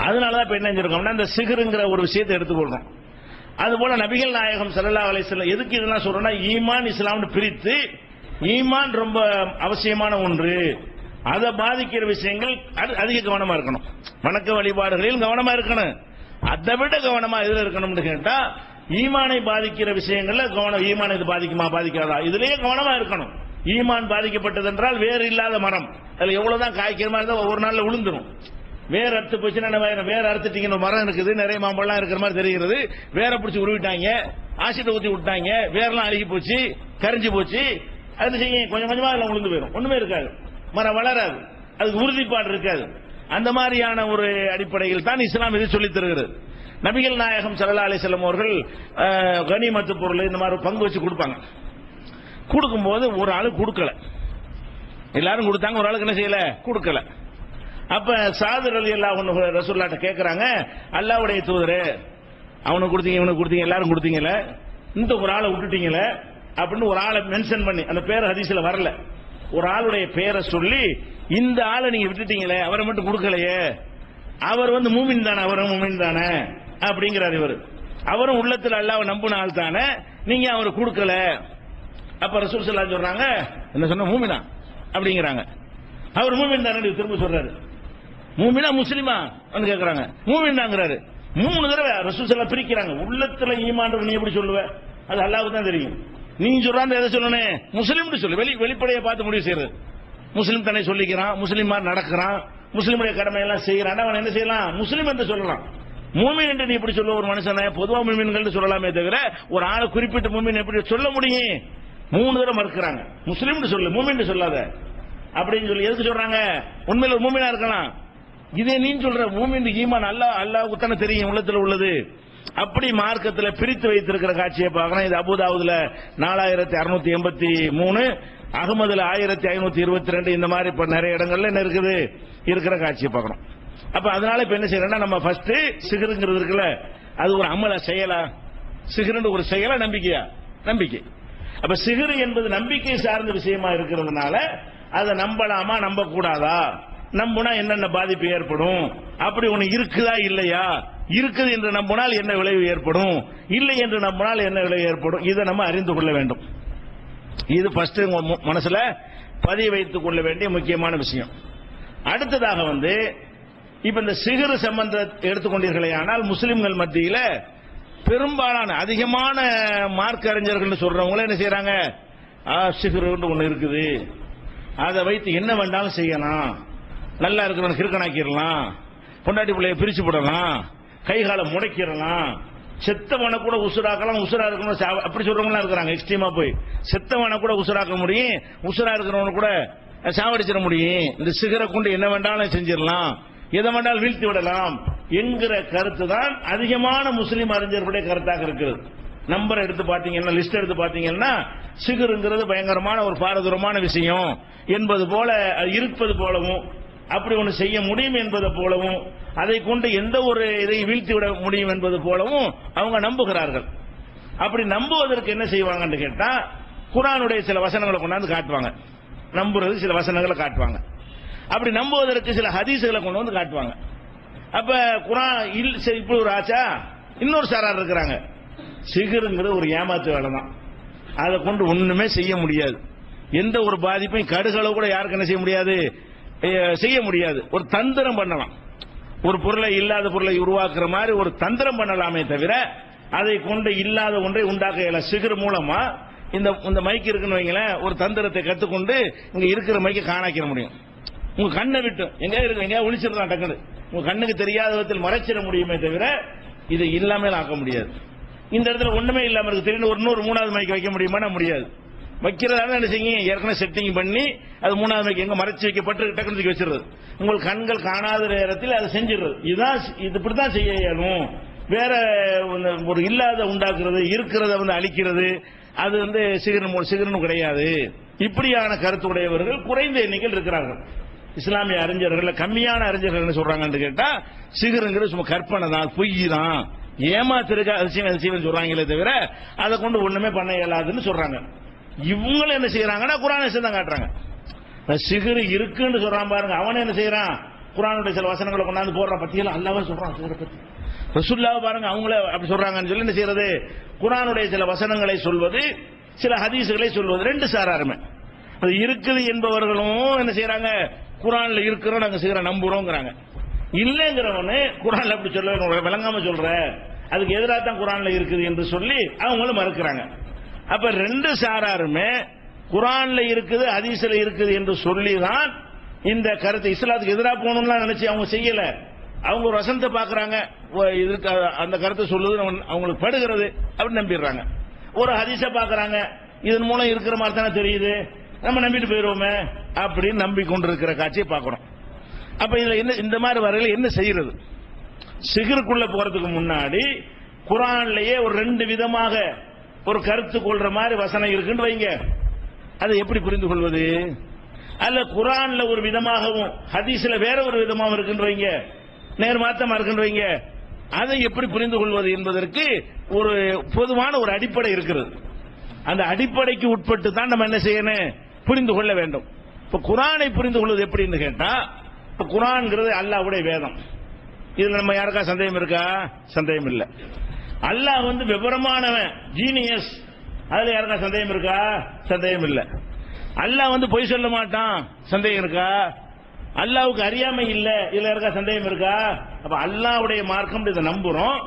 அதனாலதான் இப்ப என்ன செஞ்சிருக்கோம்னா இந்த சிகருங்கிற ஒரு விஷயத்தை எடுத்துக்கொள்றோம். அதுபோல நபிகள் நாயகம் ஸல்லல்லாஹு அலைஹி வஸல்லம் எதுக்கு இதெல்லாம் சொல்றோம்னா ஈமான் இஸ்லாம்னு பிரித்து, ஈமான் ரொம்ப அவசியமான ஒன்று, அதை பாதிக்கிற விஷயங்கள் அதிக கவனமா இருக்கணும். வணக்க வழிபாடுகளில் கவனமா இருக்கணும். அதை விட கவனமா எதுல இருக்கணும்னு கேட்டா ஈமானை பாதிக்கிற விஷயங்கள்ல கவனம். ஈமான் இது பாதிக்குமா பாதிக்காதா இதுலயே கவனமா இருக்கணும். ஈமான் பாதிக்கப்பட்டது என்றால் வேறு இல்லாத மரம், அதுல எவ்வளவுதான் காய்க்கிற மாதிரி இருந்தா ஒரு நாள்ல விழுந்துடும். வேற அறுத்து போச்சுன்னா வேற அறுத்துட்டீங்க, மரம் இருக்குது, நிறைய மாம்பழம் இருக்கிற மாதிரி தெரிகிறது, வேற பிடிச்சி உருவிட்டாங்க, ஆசிட்ட ஊத்தி விட்டாங்க, வேரெல்லாம் அழுகி போச்சு, கரிஞ்சு போச்சு, அது செய்ய கொஞ்சம் கொஞ்சமா எல்லாம் விழுந்து போயிடும், ஒண்ணுமே இருக்காது, மரம் வளராது, அதுக்கு உறுதிப்பாடு இருக்காது. அந்த மாதிரியான ஒரு அடிப்படையில் தான் இஸ்லாம் இது சொல்லித் தருகிறது. நபிகள் நாயகம் ஸல்லல்லாஹு அலைஹி வஸல்லம் அவர்கள் கனிமத்து பொருள் இந்த மாதிரி பங்கு வச்சு கொடுப்பாங்க. கொடுக்கும்போது ஒரு ஆளு கொடுக்கல, எல்லாரும் கொடுத்தாங்க, ஒரு ஆளுக்கு என்ன செய்யல கொடுக்கல. அப்ப சாது ரலியல்லாஹு அன்ஹு ரசூலுல்லாஹ்ட்ட கேக்குறாங்க, அல்லாஹ்வுடைய தூதரே அவனுக்கு கொடுத்தீங்க இவனுக்கு கொடுத்தீங்க எல்லாரும் கொடுத்தீங்கல, இந்த ஒரு ஆளை விட்டுட்டீங்கல அப்படின்னு ஒரு ஆளை மென்ஷன் பண்ணி, அந்த பேர் ஹதீஸ்ல வரல, ஒரு ஆளுடைய பேரை சொல்லி இந்த ஆளை நீங்க விட்டுட்டீங்களே அவரை மட்டும் கொடுக்கலையே, அவர் மூமின் தானே, அவரும் மூமின் தானே அப்படிங்கிறார் இவர், அவரும் உள்ளத்தில் அல்லாஹ்வை நம்பின ஆள் தானே, நீங்க அவரை கொடுக்கல. அப்ப ரசூல் ஸல்லல்லாஹு அலைஹி சொல்றாங்க, என்ன சொன்ன மூமினா அப்படிங்கிறாங்க. அவர் மூமின் தானே திரும்ப சொல்றாரு, மூமினா முஸ்லிமா கேக்குறாங்க, மூமின் தாங்கிறாரு. 3 தடவை ரசூல் ஸல்லல்லாஹு பிரிக்கிறாங்க. உள்ளத்துல ஈமான் நீ எப்படி சொல்லுவ, அது அல்லாஹ்வுக்கு தான் தெரியும். நீ சொல்றான் எதை சொல்லணும், முஸ்லிம் சொல்லு, வெளிப்படையை பார்த்து முடிவு செய்யறது. முஸ்லிம் தன்னை சொல்லிக்கிறான், முஸ்லிம் மாதிரி நடக்கிறான், முஸ்லிமுடைய கடமை எல்லாம் செய்யறான், அவன் என்ன செய்யலாம், முஸ்லிம் என்று சொல்லலாம். மூமின் என்று நீ எப்படி சொல்லுவ ஒரு மனுஷனை, பொதுவா மூமின்கள் சொல்லலாமே தவிர ஒரு ஆளை குறிப்பிட்ட மூமின் எப்படி சொல்ல முடியும்? 3 தடவை மறுக்கிறாங்க. முஸ்லிம் சொல்லு, மூமின் சொல்லாத அப்படின்னு சொல்லி எதுக்கு சொல்றாங்க? உண்மையில ஒரு மூமினா இருக்கலாம், இதே நீ சொல்ற மூமின் ஈமான் அல்லாஹ்வுக்கு தானே தெரியும் உள்ளத்துல உள்ளது. அப்படி மார்க்கத்தில் பிரித்து வைத்திருக்கிற காட்சியை பார்க்கணும். இது அபூதாவுதுல 4683, அகமதுல 1522, இந்த மாதிரி இப்ப நிறைய இடங்கள்ல என்ன இருக்குது இருக்கிற காட்சியை பார்க்கணும். அப்ப அதனால இப்ப என்ன செய்யறோம்னா நம்ம ஃபர்ஸ்ட் சிகருங்கிறது இருக்குல்ல, அது ஒரு அமல செயலா, சிகருன்னு ஒரு செயலா நம்பிக்கையா, நம்பிக்கை. அப்ப சிகரு என்பது நம்பிக்கை சார்ந்த விஷயமா இருக்கிறதுனால அதை நம்பலாமா நம்ப கூடாதா, நம்பினா என்னென்ன பாதிப்பு ஏற்படும், அப்படி ஒண்ணு இருக்குதா இல்லையா, இருக்குது என்று நம்பினால் என்ன விளைவு ஏற்படும், இல்லை என்று நம்பினால் என்ன விளைவு ஏற்படும், இதை நம்ம அறிந்து கொள்ள வேண்டும். இது ஃபர்ஸ்ட் மனசுல பதிய வைத்துக் கொள்ள வேண்டிய முக்கியமான விஷயம். அடுத்ததாக இப்ப இந்த சிகரு சம்பந்தத்தை எடுத்துக்கொண்டீர்களே, ஆனால் முஸ்லிம்கள் மத்தியில பெரும்பாலான அதிகமான மார்க்க அறிஞர்கள் சொல்றவங்கள என்ன செய்யறாங்க, சிகரு ஒண்ணு இருக்குது, அதை வைத்து என்ன வேண்டாலும் செய்யலாம், நல்லா இருக்கிறவன் கிறுக்கனாக்கிடலாம், பொண்டாட்டி பிள்ளைய பிரிச்சு போடலாம், கை காலை முடக்கிடலாம், செத்தவனை கூட உசுராக்கலாம், உசுரா இருக்கணும் அப்படி சொல்றவங்க இருக்கிறாங்க. எக்ஸ்ட்ரீமா போய் செத்தவனை கூட உசுராக்க முடியும், உசுரா இருக்கிறவனை கூட சாவடிச்சிட முடியும், இந்த சிகரை கொண்டு என்ன வேண்டாலும் செஞ்சிடலாம், எதை வேண்டாலும் வீழ்த்தி விடலாம் என்கிற கருத்து தான் அதிகமான முஸ்லிம் அறிஞர்களுடைய கருத்தாக இருக்கிறது. நம்பர் எடுத்து பாத்தீங்கன்னா, லிஸ்ட் எடுத்து பாத்தீங்கன்னா, சிகருங்கிறது பயங்கரமான ஒரு பாரதூரமான விஷயம் என்பது போல இருப்பது போலவும், அப்படி ஒன்று செய்ய முடியும் என்பது போலவும், அதை கொண்டு எந்த ஒரு இதை வீழ்த்தி விட முடியும் என்பது போலவும் அவங்க நம்புகிறார்கள். அப்படி நம்புவதற்கு என்ன செய்வாங்கன்னு கேட்டா, குர்ஆனுடைய சில வசனங்களை கொண்டாந்து காட்டுவாங்க, நம்புறது சில வசனங்களை காட்டுவாங்க. அப்படி நம்புவதற்கு சில ஹதீஸ்களை கொண்டு வந்து காட்டுவாங்க. அப்ப குர்ஆன் இப்படி ஒரு ஆச்சா, இன்னொரு சாரார் இருக்கிறாங்க, சிகருங்கிறது ஒரு ஏமாத்து வேலை தான், அதை கொண்டு ஒண்ணுமே செய்ய முடியாது, எந்த ஒரு பாதிப்பையும் கடுகளவு கூட யாருக்கு என்ன செய்ய முடியாது, செய்ய முடியாது. ஒரு தந்திரம் பண்ணலாம், ஒரு பொருளை இல்லாத பொருளை உருவாக்குற மாதிரி ஒரு தந்திரம் பண்ணலாமே தவிர அதை கொண்டு இல்லாத ஒன்றை உண்டாக்க இயல. சிகர் மூலமா இந்த மைக் இருக்குன்னு வைங்களேன், ஒரு தந்திரத்தை கத்துக்கொண்டு இங்க இருக்கிற மைக்கை காணாக்கிற முடியும். உங்க கண்ணை விட்டு எங்க இருக்கு, எங்க ஒளிச்சிடலாம், டக்குனு உங்க கண்ணுக்கு தெரியாத விதத்தில் மறைச்சிட முடியுமே தவிர இதை இல்லாமல் ஆக்க முடியாது. இந்த இடத்துல ஒண்ணுமே இல்லாம இருக்கு, திடீர்னு ஒரு 3வது மைக் வைக்க முடியுமா, முடியாது. வைக்கிறதால என்ன செய்யுங்க, ஏற்கனவே செட்டிங் பண்ணி அது 3வது மைக் எங்க மறைச்சு வைக்கப்பட்டு டக்குனு வச்சிருது, உங்கள் கண்கள் காணாத நேரத்தில் அதை செஞ்சிடுறது. இதுதான் இப்படித்தான் செய்ய இயலும். வேற ஒரு இல்லாத உண்டாக்குறது, இருக்கிறத அழிக்கிறது, அது சிகரனும் கிடையாது. இப்படியான கருத்துடையவர்கள் குறைந்த எண்ணிக்கையில் இருக்கிறார்கள். இஸ்லாமிய அறிஞர்கள் கம்மியான அறிஞர்கள் என்ன சொல்றாங்கன்னு கேட்டா சிகருங்கிறது சும்மா கற்பனை தான், பொய் தான், ஏமாத்திருக்க அதிசயம் சொல்றாங்களே தவிர அதை கொண்டு ஒண்ணுமே பண்ண இயலாதுன்னு சொல்றாங்க. இவங்களும் என்ன செய்யறாங்கன்னா குர்ஆனை தான் காட்டுறாங்க. சிகரு இருக்குன்னு சொல்றான் பாருங்க, அவனே என்ன செய்யறான், குர்ஆனுடைய சில வசனங்களை கொண்டாந்து போடுற பத்தியெல்லாம் அல்லாஹ்வே சொல்றான் சிகரை பத்தி. ரசூலுல்லாஹ் பாருங்க அவங்களே அப்படி சொல்றாங்கன்னு சொல்லி என்ன செய்யறது, குர்ஆனுடைய சில வசனங்களை சொல்வது, சில ஹதீஸ்களை சொல்வது, ரெண்டு சாராருமே. அது இருக்குது என்பவர்களும் என்ன செய்யறாங்க, குர்ஆன்ல இருக்கிறோம் நாங்க செய்யற நம்புறோங்கிறாங்க. இல்லங்கிறவனு குர்ஆன்ல அப்படி சொல்ல விளங்காம சொல்ற, அதுக்கு எதிராக தான் குர்ஆன்ல இருக்குது என்று சொல்லி அவங்களும் மறுக்கிறாங்க. அப்ப ரெண்டு சாராருமே குர்ஆன்ல இருக்குது ஹதீஸ்ல இருக்குது என்று சொல்லி தான் இந்த கருத்து இஸ்லாத்துக்கு எதிராக போகணும்னு நினைச்சு அவங்க செய்யல. அவங்க ஒரு வசனத்தை பாக்குறாங்க, அந்த கருத்தை சொல்லுது அவங்களுக்கு படுகிறது அப்படின்னு நம்பிடுறாங்க. ஒரு ஹதீஸ பாக்குறாங்க, இதன் மூலம் இருக்கிற மாதிரி தானே தெரியுது, நம்ம நம்பிட்டு போயிருவோமே அப்படின்னு நம்பிக்கொண்டிருக்கிற காட்சியை பார்க்கிறோம். அப்ப இதுல என்ன இந்த மாதிரி வரையில என்ன செய்யறது, சிகருக்குள்ள போறதுக்கு முன்னாடி குர்ஆன்லயே ஒரு ரெண்டு விதமாக ஒரு கருத்து கொள்ற மாதிரி வசனம் இருக்குன்னு வைங்க, அதை எப்படி புரிந்து கொள்வது? அல்ல குர்ஆன்ல ஒரு விதமாகவும் ஹதீஸ்ல வேற ஒரு விதமாகவும் இருக்குன்னு வைங்க, நேர்மாத்தமா இருக்குன்னு வைங்க, அதை எப்படி புரிந்து கொள்வது என்பதற்கு ஒரு பொதுவான ஒரு அடிப்படை இருக்கிறது. அந்த அடிப்படைக்கு உட்பட்டு தான் நம்ம என்ன செய்யணும், புரிந்து கொள்ள வேண்டும். இப்ப குர்ஆனை புரிந்து கொள்வது எப்படின்னு கேட்டா, இப்ப குர்ஆன்ங்கிறது அல்லாஹ்வுடைய வேதம். இதுல நம்ம யாருக்கா சந்தேகம் இருக்கா? சந்தேகம் இல்ல. அல்லாஹ் விவரமானவன், ஜீனியஸ், அதுல யாருக்கா சந்தேகம் இருக்கா? சந்தேகம் இல்ல. அல்லாஹ் பொய் சொல்ல மாட்டான், சந்தேகம் இருக்கா? அல்லாஹ்வுக்கு அறியாமை இல்ல, இதுல யாருக்கா சந்தேகம் இருக்கா? அப்ப அல்லாஹ்வுடைய மார்க்கம் இதை நம்புறோம்.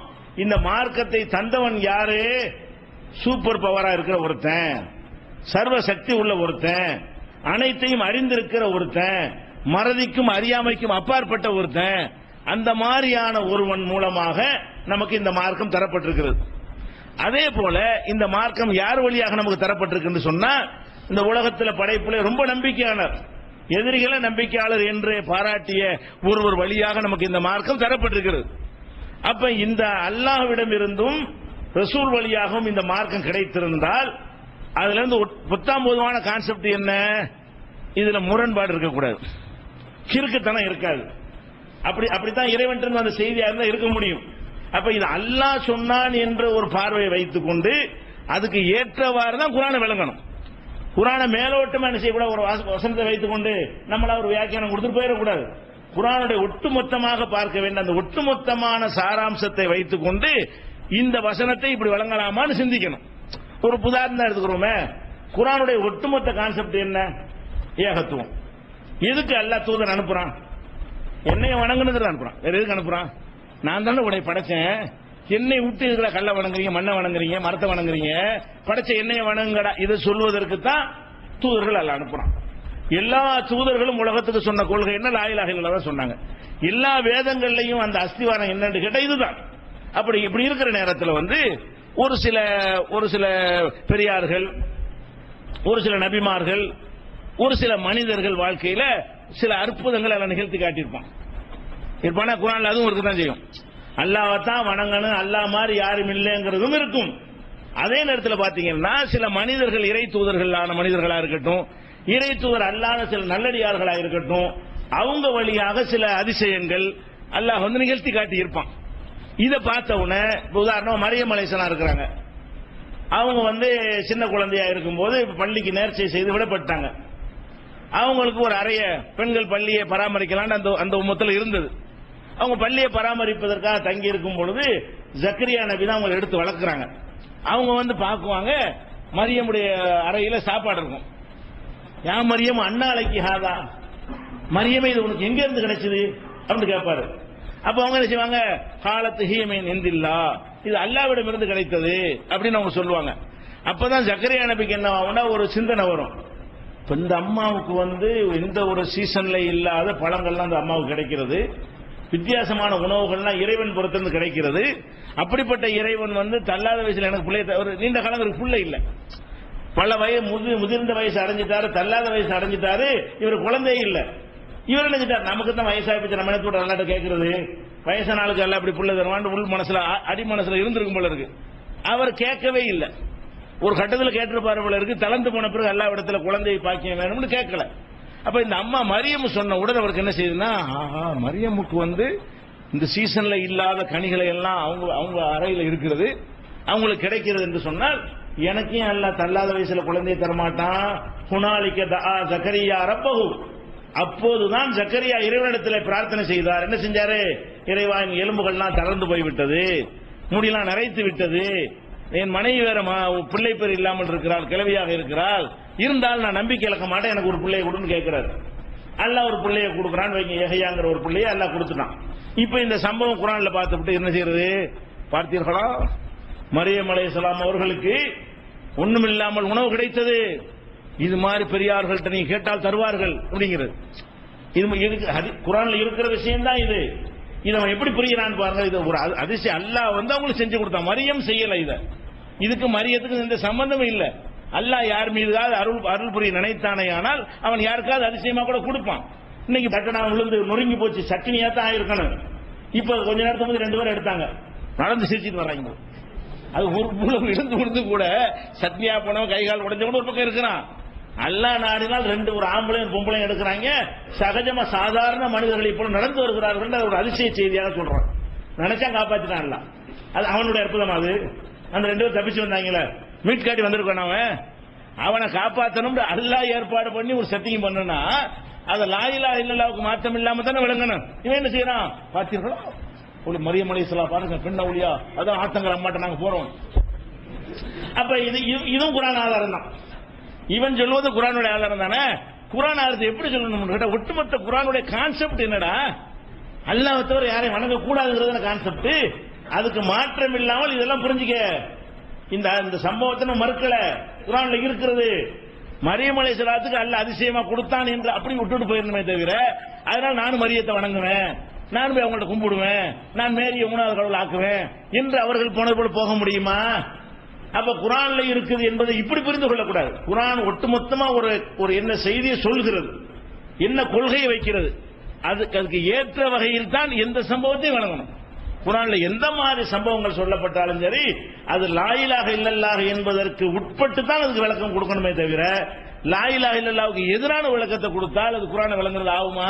இந்த மார்க்கத்தை தந்தவன் யாரு? சூப்பர் பவரா இருக்கிற ஒருத்தன், சர்வ சக்தி உள்ள ஒருத்தன், அனைத்தையும் அறிந்திருக்கிற ஒருத்தன், மறதிக்கும் அறியாமைக்கும் அப்பாற்பட்ட ஒருத்தன், அந்த மாதிரியான ஒருவன் மூலமாக நமக்கு இந்த மார்க்கம் தரப்பட்டிருக்கிறது. அதே போல இந்த மார்க்கம் யார் வழியாக நமக்கு தரப்பட்டிருக்கு சொன்னா, இந்த உலகத்தில் படைப்புல ரொம்ப நம்பிக்கையாளர், எதிரிகளை நம்பிக்கையாளர் என்று பாராட்டிய ஒருவர் வழியாக நமக்கு இந்த மார்க்கம் தரப்பட்டிருக்கிறது. அப்ப இந்த அல்லாஹ்விடம் இருந்தும் ரசூல் வழியாகவும் இந்த மார்க்கம் கிடைத்திருந்தால் அதுல இருந்து புத்தாம் பொதுவான கான்செப்ட் என்ன, இதுல முரண்பாடு இருக்கக்கூடாது, கிறுக்குத்தனம் இருக்காது. அப்படித்தான் இறைவன் அந்த செய்தியா இருந்தா இருக்க முடியும். அப்ப இது அல்லாஹ் சொன்னான் என்ற ஒரு பார்வையை வைத்துக் கொண்டு அதுக்கு ஏற்றவாறு தான் குர்ஆனை விளங்கணும். குர்ஆனை மேலோட்டமா என்ன செய்யக்கூடாது, ஒரு வசனத்தை வைத்துக் கொண்டு நம்மளா ஒரு வியாக்கியானம் கொடுத்துட்டு போயிடக்கூடாது. குர்ஆனுடைய ஒட்டுமொத்தமாக பார்க்க வேண்டும். அந்த ஒட்டுமொத்தமான சாராம்சத்தை வைத்துக் கொண்டு இந்த வசனத்தை இப்படி வழங்கலாமான்னு சிந்திக்கணும். ஒரு உதாரணம் எடுத்துக்கிறோமே, குர்ஆனுடைய ஒட்டுமொத்த கான்செப்ட் என்ன? ஏகத்துவம். எதுக்கு அல்லாஹ் தூதன் அனுப்புறான்? என்னைய வணங்குனதுல அனுப்புறான். வேற எதுக்கு அனுப்புறான்? நான் தானே உன்னை படைச்சேன், என்னை விட்டு இதுல கல்ல வணங்குறீங்க, மண்ணை வணங்குறீங்க, மரத்தை வணங்குறீங்க, படைச்ச என்னைய வணங்கடா, இதை சொல்வதற்கு தான் தூதர்கள் அல்லாஹ் அனுப்புறான். எல்லா தூதர்களும் உலகத்துக்கு சொன்ன கொள்கை என்ன? லா இலாஹ இல்லல்லாஹ் சொன்னாங்க. எல்லா வேதங்கள்லையும் அந்த அஸ்திவாரம் என்னன்னு கேட்டா இதுதான். அப்படி இப்படி இருக்கிற நேரத்தில் ஒரு சில பெரியார்கள், ஒரு சில நபிமார்கள், ஒரு சில மனிதர்கள் வாழ்க்கையில சில அற்புதங்களை எல்லாம் நிகழ்த்தி காட்டியிருப்பான். இருப்பானா குர்ஆன்ல அதுவும் இருக்கத்தான் செய்யும். அல்லாஹ்வைத்தான் வணங்கணும், அல்லாஹ் மாதிரி யாரும் இல்லைங்கிறதும் இருக்கும். அதே நேரத்தில் பாத்தீங்கன்னா சில மனிதர்கள், இறை தூதர்களான மனிதர்களா இருக்கட்டும், இறை தூதர் அல்லாத சில நல்லடியார்களா இருக்கட்டும், அவங்க வழியாக சில அதிசயங்கள் அல்லாஹ் நிகழ்த்தி காட்டி இருப்பான். இதை பார்த்த உடனே உதாரணம் மரியம் அலைஹிஸ்ஸலாம் இருக்கிறாங்க. அவங்க சின்ன குழந்தையா இருக்கும்போது பள்ளிக்கு நேர்ச்சை செய்து விடப்பட்டாங்க. அவங்களுக்கு ஒரு அறைய பெண்கள் பள்ளியை பராமரிக்கலாம் அந்த உம்மத்தில் இருந்தது. அவங்க பள்ளியை பராமரிப்பதற்காக தங்கி இருக்கும் பொழுது ஜக்கரியா நபி தான் அவங்களை எடுத்து வளர்க்குறாங்க. அவங்க பார்க்குவாங்க, மரியமுடைய அறையில சாப்பாடு இருக்கும். யா மரியம் அண்ணா அலைக்கி ஹாதா, மரியமே இது உனக்கு எங்க இருந்து கிடைச்சது அப்படின்னு கேட்பாரு. அப்ப அவங்க என்ன செய்வாங்க, காலத்து ஹீமின் இந்தில்லா, இது அல்லாஹ்விடம் இருந்து கிடைத்தது அப்படின்னு அவங்க சொல்லுவாங்க. அப்பதான் ஜக்கரியா நபிக்கு என்ன ஆகும்னா ஒரு சிந்தனை வரும், இந்த அம்மாவுக்கு எந்த ஒரு சீசன்ல இல்லாத பழங்கள்லாம் அந்த அம்மாவுக்கு கிடைக்கிறது, வித்தியாசமான உணவுகள்லாம் இறைவன் பொறுத்திருந்து கிடைக்கிறது. அப்படிப்பட்ட இறைவன் தள்ளாத வயசுல எனக்கு பிள்ளை, ஒரு நீண்ட காலம் ஒரு பிள்ளை இல்ல, பல முதிர்ந்த வயசு அடைஞ்சிட்டாரு, தள்ளாத வயசு அடைஞ்சிட்டாரு, இவர் குழந்தையே இல்ல. இவர் நினைச்சிட்டார் நமக்கு தான் வயசாகிச்சு, நம்ம என்ன அல்லாட்ட கேட்கறது, வயசான ஆளுக்கு எல்லாம் அப்படி பிள்ளை தருவான்னு உள் மனசுல அடி மனசுல இருந்திருக்கும் போல இருக்கு. அவர் கேட்கவே இல்லை. ஒரு கட்டத்தில் கேட்டிருப்பாரு போல இருக்கு, தளர்ந்து போன பிறகு எல்லா இடத்துல குழந்தை பாக்கியம் வேணும்னு கேட்கல. அப்ப இந்த அம்மா மரியம் சொன்ன உடனே அவருக்கு என்ன செய்யுதுன்னா, ஆஹா, மரியமுக்கு இந்த சீசன்ல இல்லாத கனிகளை எல்லாம் அவங்க அறையில் இருக்கிறது, அவங்களுக்கு கிடைக்கிறது என்று சொன்னால் எனக்கும் அல்ல தள்ளாத வயசுல குழந்தையை தரமாட்டான். ஹுனாலிக தஆ ஜக்கரியா ரப்பஹு, அப்போதுதான் ஜக்கரியா இறைவனிடத்தில் பிரார்த்தனை செய்தார். என்ன செஞ்சாரு? இறைவா, என் எலும்புகள்லாம் தளர்ந்து போய்விட்டது, முடியெல்லாம் நரைத்து விட்டது, என் மனைவி வேற பிள்ளை பேர் இல்லாமல் இருக்கிறாள், கிழவியாக இருக்கிறாள், இருந்தால் நான் நம்பிக்கை இழக்க மாட்டேன், எனக்கு ஒரு பிள்ளையை கொடுன்னு கேட்கிறார். அல்லாஹ் ஒரு பிள்ளையை கொடுக்குறான்னு வைங்க, ஏகையாங்கிற ஒரு பிள்ளையை அல்லாஹ் கொடுத்துட்டான். இப்ப இந்த சம்பவம் குர்ஆன்ல பார்த்துட்டு என்ன செய்யறது? பார்த்தீர்களா, மரியம் அலைஹிஸ்ஸலாம் அவர்களுக்கு ஒண்ணுமில்லாமல் உணவு கிடைத்தது. இது மாதிரி பெரியார்கள்ட்ட நீங்க கேட்டால் தருவார்கள் அப்படிங்கிறது. இது குர்ஆன்ல இருக்கிற விஷயம் தான் இது. இதை அவன் எப்படி புரிகிறான் பாருங்க. இது ஒரு அதிசயம். அல்லாஹ் அவங்களுக்கு செஞ்சு கொடுத்தான், மரியம் செய்யல. இதுக்கு மரியத்துக்கு எந்த சம்பந்தமும் இல்லை. அல்லாஹ் யார் மீதுக்காவது அருள் புரிய நினைத்தானே ஆனால் அவன் யாருக்காவது அதிசயமா கூட கொடுப்பான். இன்னைக்கு தட்டனா விழுந்து நொறுங்கி போச்சு, சட்னியா தான் ஆயிருக்கணும். இப்ப கொஞ்ச நேரத்துக்கு 2 பேரும் எடுத்தாங்க, நடந்து சிரிச்சிட்டு வர்றாங்க. அது ஒரு மூலம் இருந்து கொடுத்து கூட சட்னியா போனவன் கை கால் உடைஞ்ச கூட ஒரு பக்கம் இருக்கிறான். அல்லாஹ் நாடினால் ஒரு ஆம்பளையும் பொம்பளையும் எடுக்கிறாங்க. சகஜமா சாதாரண மனிதர்களை போல நடந்து வருகிறார்கள். ஒரு அதிசய செய்தியாக சொல்றான். நினைச்சா காப்பாற்றினான். அது அவனுடைய அற்புதம். அது அந்த 2 பேரும் தப்பிச்சு வந்தாங்களே, மீட்காட்டி வந்திருக்கான். அவனை காப்பாற்றணும் அல்லாஹ் ஏற்பாடு பண்ணி ஒரு செட்டிங் பண்ணுனா அதை லா இலாஹ இல்லல்லாஹ்வுக்கு மாற்றம் இல்லாம தானே விளங்கணும். இவன் என்ன செய்யறான் பார்த்தீர்களா? மரியம் அலைஹிஸ்ஸலாம் பாருங்க, பெண் அவுலியா, அதான் ஆத்தங்கர் அம்மாட்ட நாங்க போறோம். அப்ப இதுவும் குர்ஆன் ஆதாரம் தான். இவன் சொல்வது குர்ஆனுடைய ஆதாரம் தானே. குர்ஆன் ஆதாரத்தை எப்படி சொல்லணும்? ஒட்டுமொத்த குர்ஆனுடைய கான்செப்ட் என்னடா? அல்லாஹ்வை தவிர யாரையும் வணங்க கூடாதுங்கிறது கான்செப்ட். அதுக்கு மாற்றம் இல்லாமல் இதெல்லாம் புரிஞ்சுக்க. இந்த சம்பவத்தை மறுக்கல, குர்ஆன்ல இருக்கிறது. மரியம் அலைஹிஸ்ஸலாத்துக்கு அல்லாஹ் அதிசயமா கொடுத்தான் என்று அப்படி விட்டுட்டு போயிருந்தமே தவிர, அதனால நானும் மரியத்தை வணங்குவேன், நான் போய் அவங்கள்ட்ட கும்பிடுவேன், நான் மேரிய 3வது கடவுள் ஆக்குவேன் என்று அவர்கள் போனது போல போக முடியுமா? அப்ப குர்ஆன்ல இருக்குது என்பதை இப்படி புரிந்து கொள்ளக்கூடாது. குர்ஆன் ஒட்டுமொத்தமா ஒரு என்ன செய்தியை சொல்கிறது, என்ன கொள்கையை வைக்கிறது, அதுக்கு ஏற்ற வகையில் தான் எந்த சம்பவத்தையும் வணங்கணும். குர்ஆன்ல எந்த மாதிரி சம்பவங்கள் சொல்லப்பட்டாலும் சரி, அது லா இலாஹ இல்லல்லாஹ் என்பதற்கு உட்பட்டு தான் அதுக்கு விளக்கம் கொடுக்கணுமே தவிர, லா இலாஹ இல்லல்லாஹ்வுக்கு எதிரான விளக்கத்தை கொடுத்தால் அது குர்ஆனை விளங்குறது ஆகுமா?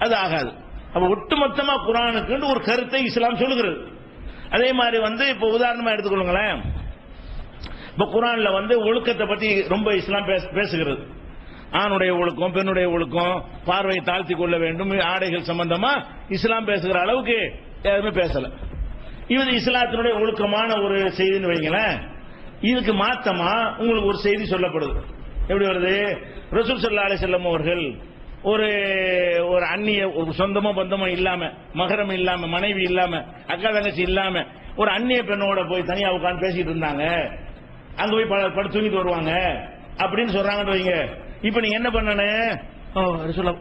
அது ஆகாது. அப்ப ஒட்டுமொத்தமா குர்ஆனுக்கு ஒரு கருத்தை இஸ்லாம் சொல்லுகிறது. அதே மாதிரி இப்ப உதாரணமா எடுத்துக்கொள்ளுங்களேன். இப்ப குர்ஆன்ல ஒழுக்கத்தை பத்தி ரொம்ப இஸ்லாம் பேசுகிறது. ஆணுடைய ஒழுக்கம், பெண்ணுடைய ஒழுக்கம், பார்வையை தாழ்த்தி கொள்ள வேண்டும், ஆடைகள் சம்பந்தமா இஸ்லாம் பேசுகிற அளவுக்கு யாருமே பேசல. இது இஸ்லாத்தினுடைய ஒழுக்கமான ஒரு செய்தின்னு வைங்களேன். இதுக்கு மாத்தமா உங்களுக்கு ஒரு செய்தி சொல்லப்படுது. எப்படி வருது? ரசூல் ஸல்லல்லாஹு அலைஹி வஸல்லம் அவர்கள் ஒரு அந்நிய, ஒரு சொந்தமோ பந்தமோ இல்லாம, மகரம் இல்லாம, மனைவி இல்லாம, அக்கா தங்கச்சி இல்லாம ஒரு அந்நிய பெண்ணோட போய் தனியா உட்கார்ந்து பேசிட்டு இருந்தாங்க. அங்க போய் படுத்து தூங்கிட்டு வருவாங்க அப்படின்னு சொல்றாங்கன்னு வைங்க. இப்ப நீங்க என்ன பண்ணணும்?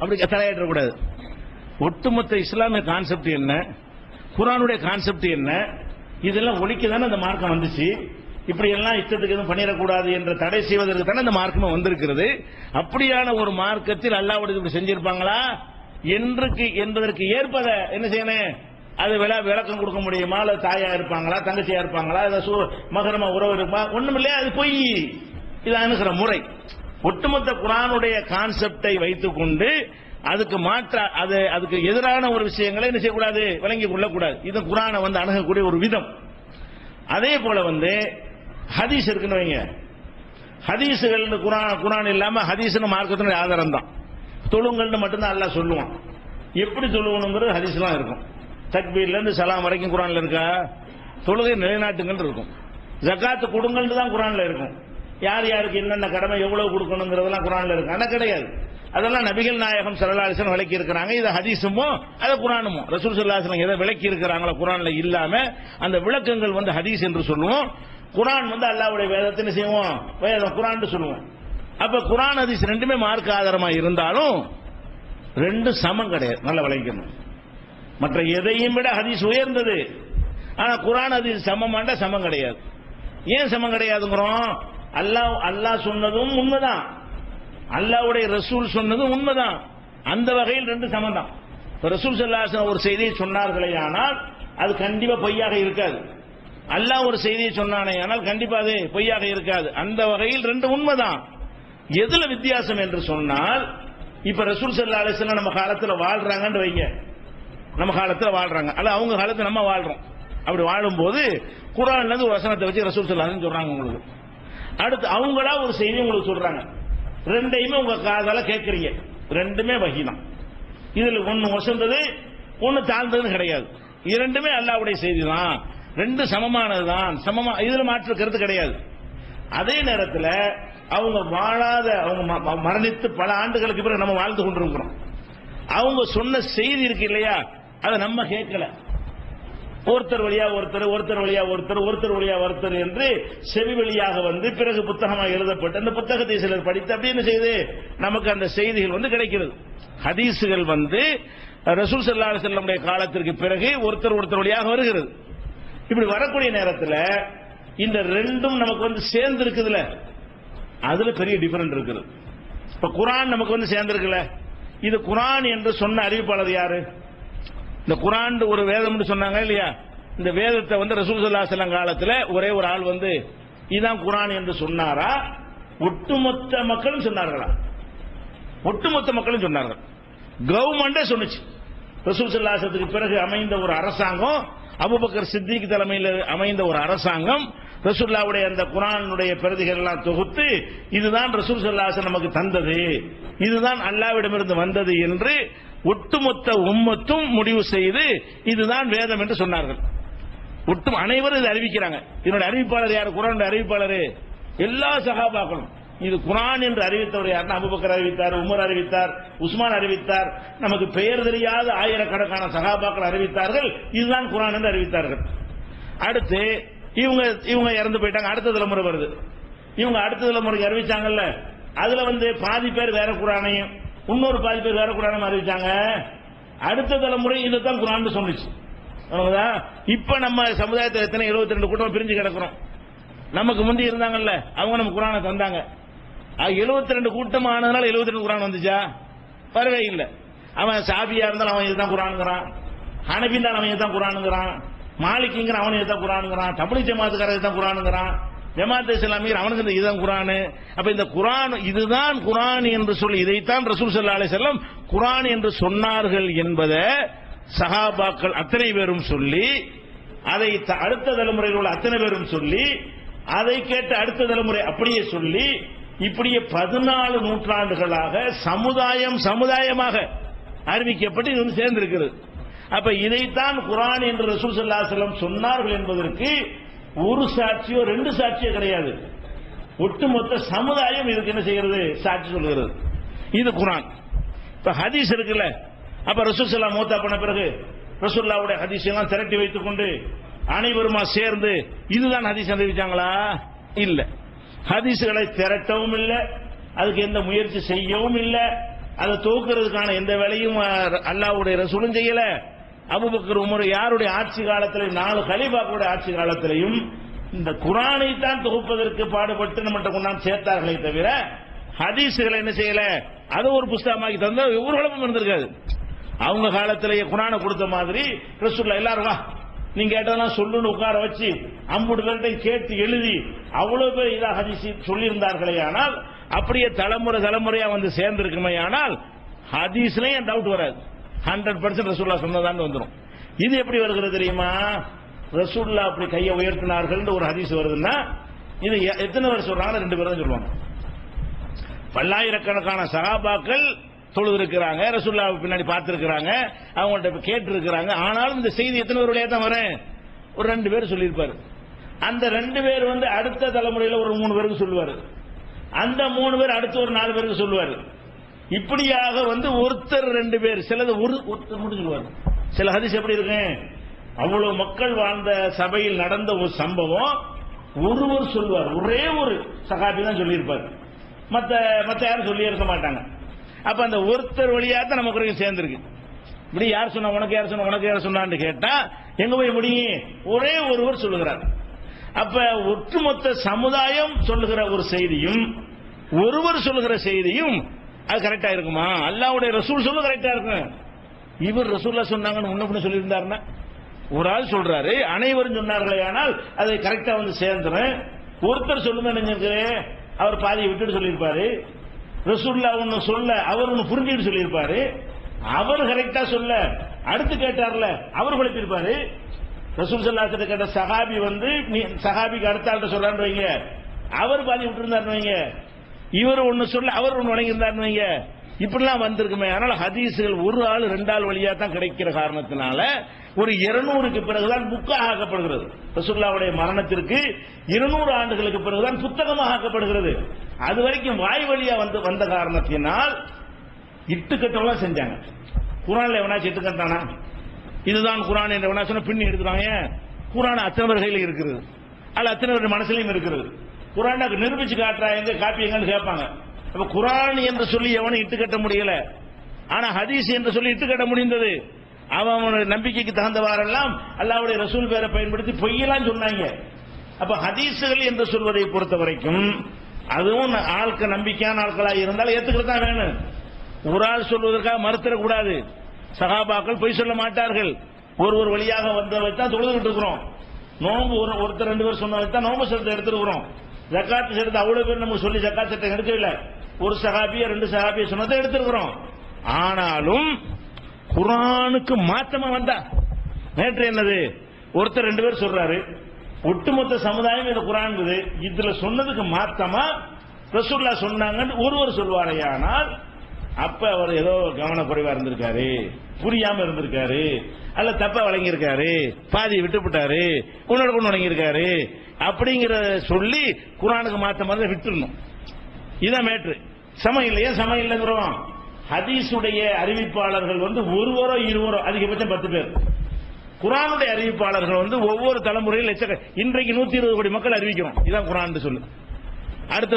அப்படி தலையாட்ட கூடாது. ஒட்டுமொத்த இஸ்லாமிய கான்செப்ட் என்ன, குர்ஆனுடைய கான்செப்ட் என்ன, இதெல்லாம் ஒழிக்கதானே அந்த மார்க்கம் வந்துச்சு. இப்படி எல்லாம் இஷ்டத்துக்கு எதுவும் பண்ணிடக்கூடாது என்ற தடை செய்வதற்கு தானே இந்த மார்க்கம் வந்திருக்கிறது. அப்படியான ஒரு மார்க்கத்தில் அல்லாஹ்வுடைய இப்படி செஞ்சிருப்பாங்களா என்பதற்கு ஏற்பத என்ன செய்யணும்? அது விளக்கம் கொடுக்க முடியுமா? அல்லது தாயா இருப்பாங்களா, தங்கச்சியா இருப்பாங்களா, மகரமா உறவு இருப்பா? ஒண்ணும் இல்லையா, அது பொய். இது அணுகிற முறை. ஒட்டுமொத்த குர்ஆனுடைய கான்செப்டை வைத்துக் கொண்டு அதுக்கு எதிரான ஒரு விஷயங்களை என்ன செய்யக்கூடாது, விளங்கிக் கொள்ளக்கூடாது. இது குர்ஆனை அணுகக்கூடிய ஒரு விதம். அதே போல ஹதீஸ் இருக்குன்னு வைங்க. ஹதீஸுகள் குர்ஆன் இல்லாம ஹதீஸ்னு மார்க்கத்தினுடைய ஆதாரம் தான். தொழுங்கள்னு மட்டும்தான் அல்லாஹ் சொல்லுவான். எப்படி தொழுவணுங்கிறது ஹதீஸ்லாம் இருக்கும். தக்பீர்ல இருந்து சலாம் வரைக்கும் குர்ஆன்ல இருக்கா? தொழுகை நிலைநாட்டுங்கள் இருக்கும். ஜகாத்து கொடுங்கன்னு தான் குர்ஆன்ல இருக்கும். யார் யாருக்கு என்னென்ன கடமை எவ்வளவு கொடுக்கணுங்கிறதெல்லாம் குர்ஆன்ல இருக்கு. ஆனா கிடையாது. அதெல்லாம் நபிகள் நாயகம் ஸல்லல்லாஹு அலைஹி வஸல்லம் விளக்கி இருக்கிறாங்க. இது ஹதீஸுமோ அது குர்ஆனுமோ. ரசூல் ஸல்லல்லாஹு அலைஹி வஸல்லம் எதை விளக்கி இருக்கிறாங்களோ குர்ஆன்ல இல்லாம அந்த விளக்கங்கள் ஹதீஸ் என்று சொல்லுவோம். குர்ஆன் அல்லாஹ்வுடைய வேதத்தை செய்வோம், வேதம் குர்ஆன் சொல்லுவோம். அப்ப குர்ஆன் ஹதீஸ் ரெண்டுமே மார்க்க ஆதாரமா இருந்தாலும் ரெண்டு சமம் கிடையாது. நல்லா விளங்கிக்கணும். மற்ற எதையும் விட ஹதீஸ் உயர்ந்தது. ஆனா குர்ஆன் ஹதீஸ் சமமாண்டா சமம் கிடையாது. ஏன் சமம் கிடையாதுங்கிறோம்? அல்லாஹ் சொன்னதும் உண்மைதான், அல்லாஹ்வுடைய ரசூல் சொன்னதும் உண்மைதான். அந்த வகையில் ரெண்டு சமம் தான். ரசூல் ஸல்லல்லாஹு அலைஹி வஸல்லம் ஒரு செய்தியை சொன்னார்களே ஆனால் அது கண்டிப்பா பொய்யாக இருக்காது. அல்லாஹ் ஒரு செய்தியை சொன்னானே ஆனால் கண்டிப்பா அது பொய்யாக இருக்காது. அந்த வகையில் ரெண்டு உண்மைதான். எதுல வித்தியாசம் என்று சொன்னால், இப்ப ரசூல் ஸல்லல்லாஹு அலைஹி வஸல்லம் நம்ம காலத்துல வாழ்றாங்கன்னு வைங்க, நம்ம காலத்துல வாழ்றாங்க அல்ல அவங்க காலத்துல நம்ம வாழ்றோம். அப்படி வாழும்போது குர்ஆன்ல இருந்து ஒரு வசனத்தை வச்சு ரசூல் ஸல்லல்லாஹு அலைஹி வஸல்லம் சொல்றாங்க உங்களுக்கு. அடுத்து அவங்களா ஒரு செய்தி உங்களுக்கு சொல்றாங்க, ரெண்டையுமே உங்க காதால கேட்கறீங்க, ரெண்டுமே வஹி தான். இதுல ஒன்னு வசந்தது ஒன்னு தாழ்ந்ததுன்னு கிடையாது, இரண்டுமே அல்லாஹ்வுடைய செய்தி தான், ரெண்டு சமமானதுதான், சமமா இதுல மாற்று கருத்து கிடையாது. அதே நேரத்தில் அவங்க வாழாத, அவங்க மரணித்து பல ஆண்டுகளுக்கு பிறகு நம்ம வாழ்ந்து கொண்டிருக்கிறோம். அவங்க சொன்ன செய்தி இருக்கு இல்லையா, அதை நம்ம கேட்கல. ஒருத்தர் வழியா ஒருத்தர், ஒருத்தர் வழியா ஒருத்தர், ஒருத்தர் வழியா ஒருத்தர் என்று செவி வழியாக வந்து பிறகு புத்தகமாக எழுதப்பட்டு அந்த புத்தகத்தை சிலர் படித்து அப்படி என்ன செய்யுது, நமக்கு அந்த செய்திகள் கிடைக்கிறது. ஹதீசுகள் ரசூல் ஸல்லல்லாஹு அலைஹி வஸல்லம் காலத்திற்கு பிறகு ஒருத்தர் வழியாக வருகிறது. இப்படி வரக்கூடிய நேரத்தில் இந்த ரெண்டும் நமக்கு சேர்ந்து இருக்குதுல, அதுல பெரிய டிஃபரண்ட் இருக்குது. இப்ப குர்ஆன் நமக்கு சேர்ந்து இருக்குல்ல, இது குர்ஆன் என்று சொன்ன அறிவிப்பாளர் யாரு? இந்த குர்ஆன் ஒரு வேதம்னு சொன்னாங்க இல்லையா, இந்த வேதத்தை ரசூல் ஸல்லல்லாஹு அலைஹி வஸல்லம் காலத்துல ஒரே ஒரு ஆள் இதுதான் குர்ஆன் என்று சொன்னாரா, ஒட்டுமொத்த மக்களும் சொன்னார்களா? ஒட்டுமொத்த மக்களும் சொன்னார்கள். கவர்மெண்டே சொன்னுச்சு. ரசூல் ஸல்லல்லாஹு அலைஹி வஸல்லத்துக்கு பிறகு அமைந்த ஒரு அரசாங்கம், அபூபக்கர் சித்திக் தலைமையில் அமைந்த ஒரு அரசாங்கம் ரசூலுல்லாஹ்வுடைய அந்த குர்ஆனுடைய பிரதிகள் எல்லாம் தொகுத்து இதுதான் ரசூல் ஸல்லல்லாஹு அலைஹி வஸல்லம் நமக்கு தந்தது, இதுதான் அல்லாஹ்விடமிருந்து வந்தது என்று ஒட்டுமொத்த உம்மத்தும் முடிவு செய்து இதுதான் வேதம் என்று சொன்னார்கள். அனைவரும் இதை அறிவிக்கிறாங்க. இதனுடைய அறிவிப்பாளர் யார்? குர்ஆனுடைய அறிவிப்பாளர் எல்லா சஹாபாக்களும். இது குர்ஆன் என்று அறிவித்தவர் யாருன்னா அபூபக்கர் அறிவித்தார், உமர் அறிவித்தார், உஸ்மான் அறிவித்தார், நமக்கு பெயர் தெரியாத ஆயிரக்கணக்கான சஹாபாக்கள் அறிவித்தார்கள், இதுதான் குர்ஆன் என்று அறிவித்தார்கள். அடுத்து இவங்க இறந்து போயிட்டாங்க, அடுத்த தலைமுறை வருது. இவங்க அடுத்த தலைமுறைக்கு அறிவிச்சாங்கல்ல, அதுல பாதி பேர் வேற குர்ஆனையும் இன்னொரு பாதி பேர் வேற குர்ஆனையும் அறிவிச்சாங்க. அடுத்த தலைமுறை இதுதான் குர்ஆன் சொன்னுச்சு. இப்ப நம்ம சமுதாயத்தில் எத்தனை 72 கூட்டம் பிரிஞ்சு கிடக்கிறோம். நமக்கு முந்தி இருந்தாங்கல்ல, அவங்க நம்ம குர்ஆனை தந்தாங்க. 72 கூட்டம் ஆனதுனால 72 குர்ஆன் வந்துச்சா? வரவே இல்லை. அவன் சாபியா இருந்தாலும் அவன் இதுதான் குர்ஆனுங்கிறான், ஹனபி இருந்தாலும் அவன் இதுதான் குர்ஆனுங்கிறான், மாலிக்கிங்கிற அவன் இதுதான் குர்ஆனுங்கிறான், தப்லீக் ஜமாத்துக்காரர் இதுதான் குர்ஆனுங்கிறான், ஜமாத் இஸ்லாமியர் அவனுக்கு இதுதான் குர்ஆன். அப்ப இந்த குர்ஆன் இதுதான் குர்ஆன் என்று சொல்லி இதைத்தான் ரசூல் ஸல்லல்லாஹு அலைஹி வஸல்லம் குர்ஆன் என்று சொன்னார்கள் என்பதை சஹாபாக்கள் அத்தனை பேரும் சொல்லி, அதை அடுத்த தலைமுறையில் உள்ள அத்தனை பேரும் சொல்லி, அதை கேட்ட அடுத்த தலைமுறை அப்படியே சொல்லி, இப்படியே 14 நூற்றாண்டுகளாக சமுதாயமாக அறிவிக்கப்பட்டு இது சேர்ந்திருக்கிறது. அப்ப இதைத்தான் குர்ஆன் என்று ரசூல் ஸல்லல்லாஹு அலைஹி வஸல்லம் சொன்னார்கள் என்பதற்கு ஒரு சாட்சியோ 2 சாட்சியோ கிடையாது. ஒட்டுமொத்த சமுதாயம் இதுக்கு என்ன செய்கிறது? சாட்சி சொல்கிறது. இது குர்ஆன். இப்ப ஹதீஸ் இருக்குல்ல, அப்ப ரசூல் ஸல்லல்லாஹு அலைஹி வஸல்லம் மூத்தா பண்ண பிறகு ரசூலுல்லாஹ்வுடைய ஹதீஸ் எல்லாம் திரட்டி வைத்துக் கொண்டு அனைவருமா சேர்ந்து இதுதான் ஹதீஸ் அறிவிச்சாங்களா? இல்ல. ஹதீஸ்களை திரட்டவும் இல்லை, அதுக்கு எந்த முயற்சி செய்யவும் இல்லை, அதை தூக்குறதுக்கான எந்த வேலையும் அல்லாஹ்வுடைய ரசூலும் செய்யல. அபூபக்கர் உமர் யாருடைய ஆட்சி காலத்திலையும் 4 கலீஃபாக்களுடைய ஆட்சி காலத்திலையும் இந்த குர்ஆனை தான் தொகுப்பதற்கு பாடுபட்டு நம்மகிட்ட கொண்டாந்து சேர்த்தார்களே தவிர ஹதீஸ்களை என்ன செய்யல, அது ஒரு புஸ்தகமாக்கி தந்த ஒரு குழப்பம் இருந்திருக்காது. அவங்க காலத்திலேயே குர்ஆனை கொடுத்த மாதிரி ரசூலுல்லாஹ் எல்லாரும் வா நீங்க கேட்டதெல்லாம் சொல்லுன்னு உட்கார வச்சு 50 பேர்கிட்ட கேட்டு எழுதி அவ்வளவு பேர் இதா ஹதீஸ் சொல்லி இருந்தார்களே, ஆனால் அப்படியே தலைமுறையா சேர்ந்திருக்குமே, ஆனால் ஹதீஸ்லயும் டவுட் வராது. 100% ரசூலுல்லாஹ் சொன்னதான் வந்துடும். இது எப்படி வருகிறது தெரியுமா? ரசூலுல்லாஹ் அப்படி கையை உயர்த்தினார்கள் ஒரு ஹதீஸ் வருதுன்னா இது எத்தனை பேர் சொல்றாங்க? 2 பேர் தான் சொல்லுவாங்க. பல்லாயிரக்கணக்கான சஹாபாக்கள் தொழுது இருக்கிறாங்க, ரசூலுல்லாஹ் பின்னாடி பார்த்திருக்கிறாங்க, அவங்கள்ட்ட கேட்டு இருக்கிறாங்க. ஆனாலும் இந்த செய்தி எத்தனை பேர் வழியா தான் வரேன்? ஒரு 2 பேர் சொல்லியிருப்பாரு. அந்த 2 பேர் அடுத்த தலைமுறையில் ஒரு 3 பேருக்கு சொல்லுவாரு, அந்த 3 பேர் அடுத்த ஒரு 4 பேருக்கு சொல்லுவாரு. இப்படியாக ஒருத்தர் 2 பேர், சிலது ஒருத்தர் மட்டும் சொல்லுவாரு. சில ஹதீஸ் எப்படி இருக்கு, அவ்வளவு மக்கள் வாழ்ந்த சபையில் நடந்த ஒரு சம்பவம் ஒருவர் சொல்வார், ஒரே ஒரு சஹாபி தான் சொல்லியிருப்பார், மற்ற யாரும் சொல்லி இருக்க மாட்டாங்க. அப்ப அந்த ஒருத்தர் வழியா தான் நமக்கு சேர்ந்திருக்கு. இப்படி யார் சொன்னா, உனக்கு யார் சொன்னா, உனக்கு யார் சொன்னான்னு கேட்டா எங்க போய் முடியும்? ஒரே ஒருவர் சொல்லுகிறார். அப்ப ஒட்டுமொத்த சமுதாயம் சொல்லுகிற ஒரு செய்தியும் ஒருவர் சொல்லுகிற செய்தியும் அது கரெக்டா இருக்குமா? அல்லாஹ்வுடைய ரசூல் சொல்ல கரெக்டா இருக்கும். இவர் ரசூலுல்லாஹ் சொன்னாங்கன்னு முன்ன சொல்லி இருந்தாருன்னா, ஒரு ஆள் சொல்றாரு அனைவரும் சொன்னார்களே, ஆனால் அதை கரெக்டா சேர்ந்துரும். ஒருத்தர் சொல்லுங்க, அவர் பாதியை விட்டுட்டு சொல்லியிருப்பாரு, ரசூலுல்லாஹ் ஒன்னு சொல்ல அவர் ஒன்னு புரிஞ்சுட்டு சொல்லியிருப்பாரு, அவர் கரெக்டா சொல்ல அடுத்து கேட்டார்ல அவர் குழப்பிருப்பாரு. ரசூல் ஸல்லல்லாஹு அலைஹி கேட்ட சஹாபி வந்து சஹாபிக்கு அடுத்த ஆள்கிட்ட சொல்றான்னு வைங்க, அவர் பாதி விட்டுருந்தாருன்னு வைங்க, இவர் ஒன்னு சொல்ல அவர் ஒன்னு வழங்கி இருந்தாருன்னு வைங்க, இப்படிலாம் வந்திருக்குமே. அதனால ஹதீஸுகள் ஒரு ஆள் ரெண்டு ஆள் வழியா தான் கிடைக்கிற காரணத்தினால ஒரு 200க்கு பிறகுதான் புக்காக ஆக்கப்படுகிறது. ரசூலுல்லாஹ்வுடைய மரணத்திற்கு 200 ஆண்டுகளுக்கு பிறகுதான் புத்தகமாக ஆக்கப்படுகிறது. அது வரைக்கும் வாய் வழியா வந்த காரணத்தினால் இட்டுக்கட்டெல்லாம் செஞ்சாங்க. குர்ஆன்ல எவனாச்சும் இட்டுக்கட்டானா? இதுதான் குர்ஆன் என்ற எவனா சொன்னா பின்னி எடுத்துறாங்க. குர்ஆன் அத்தனை பேர் கையில் இருக்கிறது, அல்ல அத்தனை பேர் மனசுலையும் இருக்கிறது. குர்ஆனை நிரூபிச்சு காட்டுறா, எங்க காப்பி எங்கன்னு கேட்பாங்க. அப்ப குர்ஆன் என்று சொல்லி எவனும் இட்டுக்கட்ட முடியல, ஆனா ஹதீஸ் என்று சொல்லி இட்டுக்கட்ட முடிந்தது. அவனுடைய நம்பிக்கைக்கு தகுந்தவாறெல்லாம் அல்லாஹ்வுடைய ரசூல் பேரை பயன்படுத்தி பொய்யெல்லாம் சொன்னாங்க. அப்ப ஹதீஸுகள் என்று சொல்வதை பொறுத்த வரைக்கும் அதுவும் ஆட்கள் நம்பிக்கையான ஆட்களாக இருந்தால் ஏத்துக்கிறது தான் வேணும். ஒரு ஆள் சொல்வதற்காக மறுத்தரக்கூடாது. சஹாபாக்கள் பொய் சொல்ல மாட்டார்கள். ஒரு வழியாக வந்தவை தான் தொழுதுகிட்டு இருக்கிறோம். நோம்பு ஒருத்தர் ரெண்டு பேர் சொன்னதை தான் நோம்பு சட்டத்தை எடுத்துருக்கிறோம். ஜக்காத்து சட்டத்தை அவ்வளவு பேர் நமக்கு சொல்லி ஜக்காத்து சட்டம் எடுக்கவில்லை. ஒரு சஹாபிய ரெண்டு சஹாபிய சொன்னதை எடுத்திருக்கிறோம். ஆனாலும் குர்ஆனுக்கு மாத்தமா வந்தா நேற்று என்னது ஒருத்தர் ரெண்டு பேர் சொல்றாரு, ஒட்டுமொத்த சமுதாயம் இந்த குர்ஆன் இதுல சொன்னதுக்கு மாத்தமா ரசூலுல்லாஹ் சொன்னாங்கன்னு ஒருவர் சொல்வாரையானால் அப்ப அவர் ஏதோ கவனக்குறைவா இருந்திருக்காரு, புரியாம இருந்திருக்காரு, அல்ல தப்பா வழங்கியிருக்காரு, பாதியை விட்டுவிட்டாரு, உன்னோட கொண்டு வழங்கியிருக்காரு அப்படிங்கிற சொல்லி குர்ஆனுக்கு மாத்த மாதிரி விட்டுறணும். இதான் மேட்ரு. சமம் இல்லையா? சமம் இல்லைங்கிறோம். ஹதீஸுடைய அறிவிப்பாளர்கள் வந்து ஒருவரோ இருவரோ அதிகபட்சம் 10 பேர். குர்ஆனுடைய அறிவிப்பாளர்கள் வந்து ஒவ்வொரு தலைமுறையில் இன்றைக்கு 120 கோடி மக்கள் அறிவிக்கிறோம். இதான் குர்ஆன் சொல்லு. அடுத்த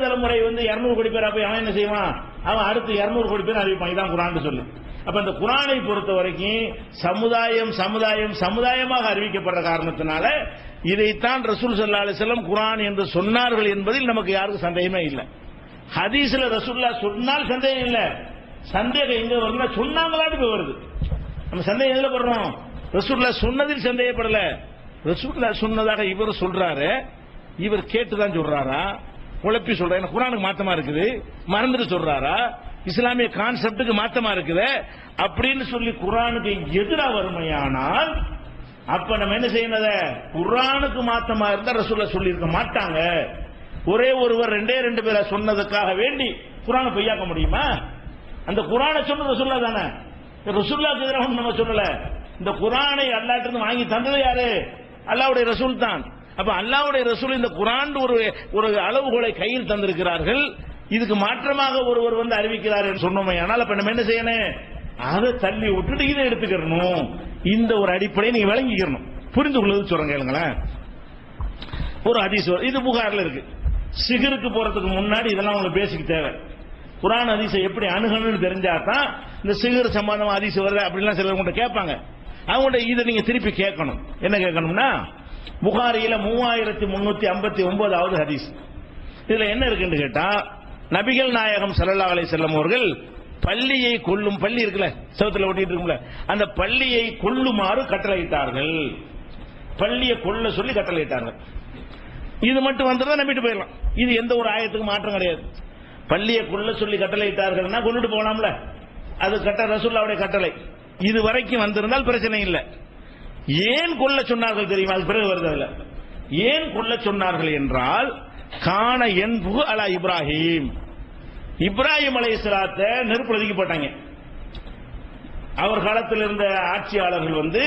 தலைமுறை வந்து 200 கோடி பேர். அவன் என்ன செய்வான்? அவன் அடுத்து 200 கோடி பேர் அறிவிப்பான். இதான் குர்ஆன் சொல்லு. அப்ப இந்த குர்ஆனை பொறுத்த வரைக்கும் சமுதாயமாக அறிவிக்கப்படுற காரணத்தினால இதைத்தான் ரசூல் ஸல்லல்லாஹு அலைஹி வஸல்லம் குர்ஆன் என்று சொன்னார்கள் என்பதில் நமக்கு யாருக்கும் சந்தேகமே இல்லை. ஹதீஸ்ல ரசூலுல்லாஹ் சொன்னால் சந்தேகம் இல்லை. சந்தேகம் எங்க வருதுன்னா சொன்னாங்களாட்டு போய் வருது. நம்ம சந்தேகம் எதுல படுறோம்? ரசூலுல்லாஹ் சொன்னதில் சந்தேகப்படல. ரசூலுல்லாஹ் சொன்னதாக இவர் சொல்றாரு, இவர் கேட்டுதான் சொல்றாரா, குழப்பி சொல்ற குர்ஆனுக்கு மாத்தமா இருக்குது, மறந்துட்டு சொல்றாரா, இஸ்லாமிய கான்செப்டுக்கு மாத்தமா இருக்குது அப்படின்னு சொல்லி குர்ஆனுக்கு எதிராக வறுமையானால் அப்ப நம்ம என்ன செய்யணும்? குர்ஆனுக்கு மாத்தமா இருந்தா ரசூலுல்லாஹ் சொல்லி இருக்க மாட்டாங்க. ஒரே ஒருவர் ரெண்டு பேரை சொன்னதுக்காக வேண்டி குர்ஆனை பொய்யாக்க முடியுமா? அந்த குர்ஆனை சொன்ன ரசூலுல்லாஹ் தானே. ரசூலுல்லாஹ்க்கு எதிராக நம்ம சொல்லல. இந்த குர்ஆனை அல்லாஹ்ட்ட இருந்து வாங்கி தந்தது யாரு? அல்லாஹ்வுடைய ரசூல் தான். அப்ப அல்லாஹ்வுடைய ரசூல் இந்த குர்ஆன் ஒரு அளவுகோலை கையில் தந்திருக்கிறார்கள். இதுக்கு மாற்றமாக ஒருவர் வந்து அறிவிக்கிறார் என்று சொன்னோமே. ஆனால் அப்ப நம்ம என்ன செய்யணும்? அதை தள்ளி விட்டுட்டு இதை எடுத்துக்கணும். இந்த ஒரு அடிப்படையை நீங்க விளங்கிக்கணும். புரிந்து கொள்வது சொல்றேன் கேளுங்களேன். ஒரு ஹதீஸ் இது புகார்ல இருக்கு. சிகருக்கு போறதுக்கு முன்னாடி இதெல்லாம் உங்களுக்கு பேசிக் தேவை. குர்ஆன் ஹதீஸை எப்படி அணுகணும்னு தெரிஞ்சாதான் இந்த சிகர் சம்பந்தமா ஹதீஸ் வருது அப்படிலாம் சிலர் உங்கள்கிட்ட கேட்பாங்க. அவங்கள்ட்ட இதை நீங்க திருப்பி கேட்கணும். என்ன கேட்கணும்னா புகாரியில 3359வது ஹதீஸ். இதுல என்ன இருக்குன்னு கேட்டா நபிகள் நாயகம் ஸல்லல்லாஹு அலைஹி வஸல்லம் அவர்கள் பள்ளியை கொல்லும், பள்ளி இருக்குல்ல சவுத்துல ஒட்டிட்டு இருக்கும்ல, அந்த பள்ளியை கொல்லுமாறு கட்டளையிட்டார்கள். பள்ளியை கொல்ல சொல்லி கட்டளையிட்டார்கள். இது மட்டும் வந்ததா நம்பிட்டு போயிடலாம். இது எந்த ஒரு ஆயத்துக்கு மாற்றம் கிடையாது. பள்ளியை கொல்ல சொல்லி கட்டளையிட்டார்கள்னா கொண்டுட்டு போகலாம்ல, அது ரசூலுல்லாஹ்வுடைய கட்டளை. இது வரைக்கும் வந்திருந்தால் பிரச்சனை இல்லை. ஏன் கொல்ல சொன்னார்கள் தெரியுமா? அது பிறகு வருது. ஏன் கொல்ல சொன்னார்கள் என்றால் கான என்பு அலா இப்ராஹிம், இப்ராஹிம் அலைஹிஸ்ஸலாத்தை நெருப்புல தூக்கி போட்டாங்க. அவர் காலத்தில் இருந்த ஆட்சியாளர்கள் வந்து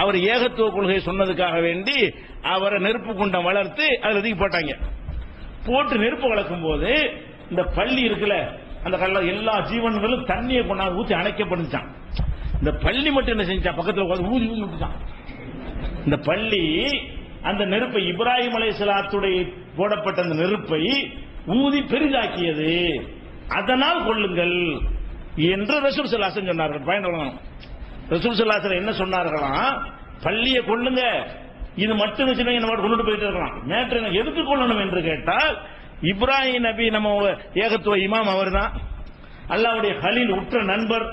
அவர் ஏகத்துவ கொள்கை சொன்னதுக்காக வேண்டி அவரை நெருப்பு குண்டம் வளர்த்து அதுல தூக்கி போட்டாங்க. போட்டு நெருப்பு வளர்க்கும் போது இந்த பள்ளி இருக்குல்ல, அந்த கல்ல எல்லா ஜீவன்களும் தண்ணியை கொண்டாந்து ஊற்றி அணைக்கப்படுச்சான். இந்த பள்ளி மட்டும் என்ன செஞ்சா? பக்கத்தில் ஊதி ஊதி விட்டுச்சான். இந்த பள்ளி அந்த நெருப்பை இப்ராஹிம் அலைஹிஸ்ஸலாத்துடைய போடப்பட்ட அந்த நெருப்பை ஊதி பெரிதாக்கியது. அதனால் கொள்ளுங்கள் என்று ரசூல் ஸல்லல்லாஹு அலைஹி வஸல்லம் சொன்னார்கள். பயன்படணும். ரசூல் ஸல்லல்லாஹு அலைஹி வஸல்லம் என்ன சொன்னார்களாம்? பள்ளியை கொள்ளுங்க, இது மட்டும் வச்சு என்ன கொண்டுட்டு போயிட்டு இருக்கலாம். மேற்று எதுக்கு கொள்ளணும் என்று கேட்டால் இப்ராஹிம் நபி நம்ம ஏகத்துவ இமாம் அவர் தான், அல்லாஹ்வுடைய கலீல் உற்ற நண்பர்.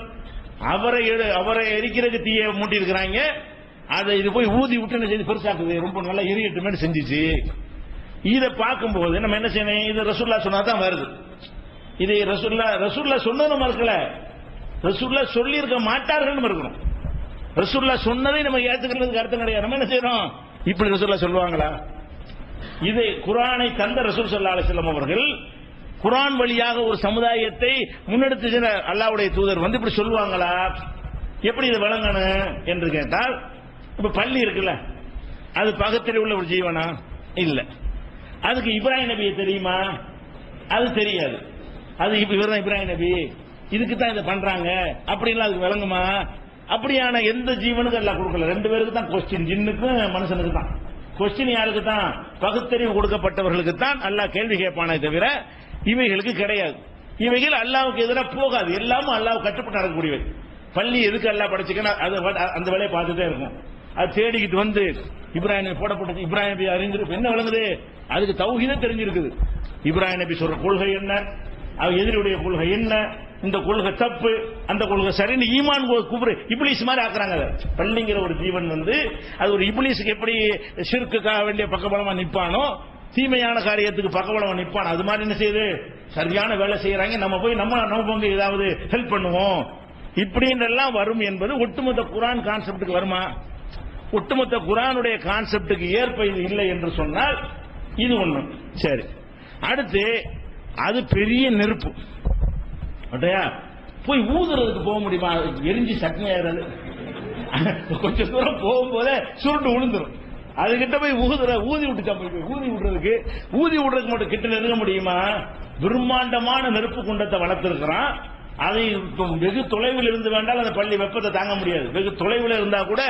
அவரை எரிக்கிறதுக்கு தீய மூட்டி இருக்கிறாங்க. அதை இது போய் ஊதி விட்டு என்ன செஞ்சு பெருசாக்குது, ரொம்ப நல்லா எரியட்டுமே செஞ்சிச்சு. இதை பார்க்கும்போது நம்ம என்ன செய்யணும், இது ரசூலுல்லாஹ் சொன்னதான் வருது. இது ரசூலுல்லாஹ் சொன்னது மறுக்கல, ரசூலுல்லாஹ் சொல்லி இருக்க மாட்டார்கள் இருக்கணும். ரசூலுல்லாஹ் சொன்னதை நம்ம ஏத்துக்கிறதுக்கு அர்த்தம் கிடையாது. நம்ம என்ன செய்யறோம், இப்படி ரசூலுல்லாஹ் சொல்லுவாங்களா? இது குர்ஆனை தந்த ரசூல் ஸல்லல்லாஹு அலைஹி வஸல்லம் அவர்கள் குர்ஆன் வழியாக ஒரு சமுதாயத்தை முன்னெடுத்து சென்ற அல்லாஹ்வுடைய தூதர் வந்து இப்படி சொல்லுவாங்களா? எப்படி இது விளங்கணும் என்று கேட்டால், இப்ப பள்ளி இருக்குல்ல, அது பக்கத்தில் உள்ள ஒரு ஜீவனா? இல்ல. அதுக்கு இப்ராஹிம் நபியை தெரியுமா? அது தெரியாது. அது இவர்தான் இப்ராஹிம் நபி, இதுக்கு தான் இதை பண்றாங்க அப்படின்லாம் அதுக்கு விளங்குமா? அப்படியான எந்த ஜீவனுக்கும் எல்லாம் கொடுக்கல. ரெண்டு பேருக்கு தான் கொஸ்டின், ஜின்னுக்கும் மனுஷனுக்கு தான் கொஸ்டின். யாருக்கு தான்? பகுத்தறிவு கொடுக்கப்பட்டவர்களுக்கு தான் அல்லாஹ் கேள்வி கேட்பானே தவிர இவைகளுக்கு கிடையாது. இவைகள் அல்லாஹ்வுக்கு எதிராக போகாது, எல்லாமும் அல்லாஹ் கட்டுப்பட்டு நடக்கக்கூடியவை. பள்ளி எதுக்கு அல்லாஹ் படைச்சுக்கணும், அது அந்த வேலையை பார்த்துட்டே இருக்கும். அது தேடிக்கிட்டு வந்து இப்ராஹிம் போடப்பட்டது, இப்ராஹிம் நபி அறிஞ்சிருக்கு. என்ன விளங்குது? அதுக்கு தௌஹீதே தெரிஞ்சிருக்குது. இப்ராஹிம் நபி சொல்ற கொள்கை என்ன, அவர் எதிரியுடைய கொள்கை என்ன, இந்த கொள்கை தப்பு, அந்த கொள்கை சரின்னு ஈமான் குஃப்ர் இப்லீஸ் மாதிரி ஆக்குறாங்க. பள்ளிங்கிற ஒரு ஜீவன் வந்து அது ஒரு இப்லீஸுக்கு எப்படி ஷிர்க்குக்காக வேண்டிய பக்கபலமா நிப்பானோ, தீமையான காரியத்துக்கு பக்கபலமா நிப்பான், அது மாதிரி என்ன செய்யுது, சரியான வேலை செய்யறாங்க. நம்ம போய் நம்ம பங்கு ஏதாவது ஹெல்ப் பண்ணுவோம் இப்படின்றெல்லாம் வரும் என்பது ஒட்டுமொத்த குர்ஆன் கான்செப்டுக்கு வருமா? ஒட்டுமொத்த குர்ஆனுடைய கான்செப்டுக்கு ஏற்ப இது இல்லை என்று சொன்னால் இது ஒண்ணு. சரி, அடுத்து அது பெரிய நெருப்பு, போய் ஊதுறதுக்கு போக முடியுமா? எரிஞ்சு சட்னி ஆயிடுறது. கொஞ்சம் தூரம் போகும்போதே சுருட்டு விழுந்துரும். அதுகிட்ட போய் ஊதி விடுறதுக்கு மட்டும் கிட்ட நெருங்க முடியுமா? பிரம்மாண்டமான நெருப்பு குண்டத்தை வளர்த்திருக்கிறான். அதை வெகு தொலைவில் இருந்து வேண்டால் அந்த பள்ளி வெப்பத்தை தாங்க முடியாது. வெகு தொலைவில் இருந்தா கூட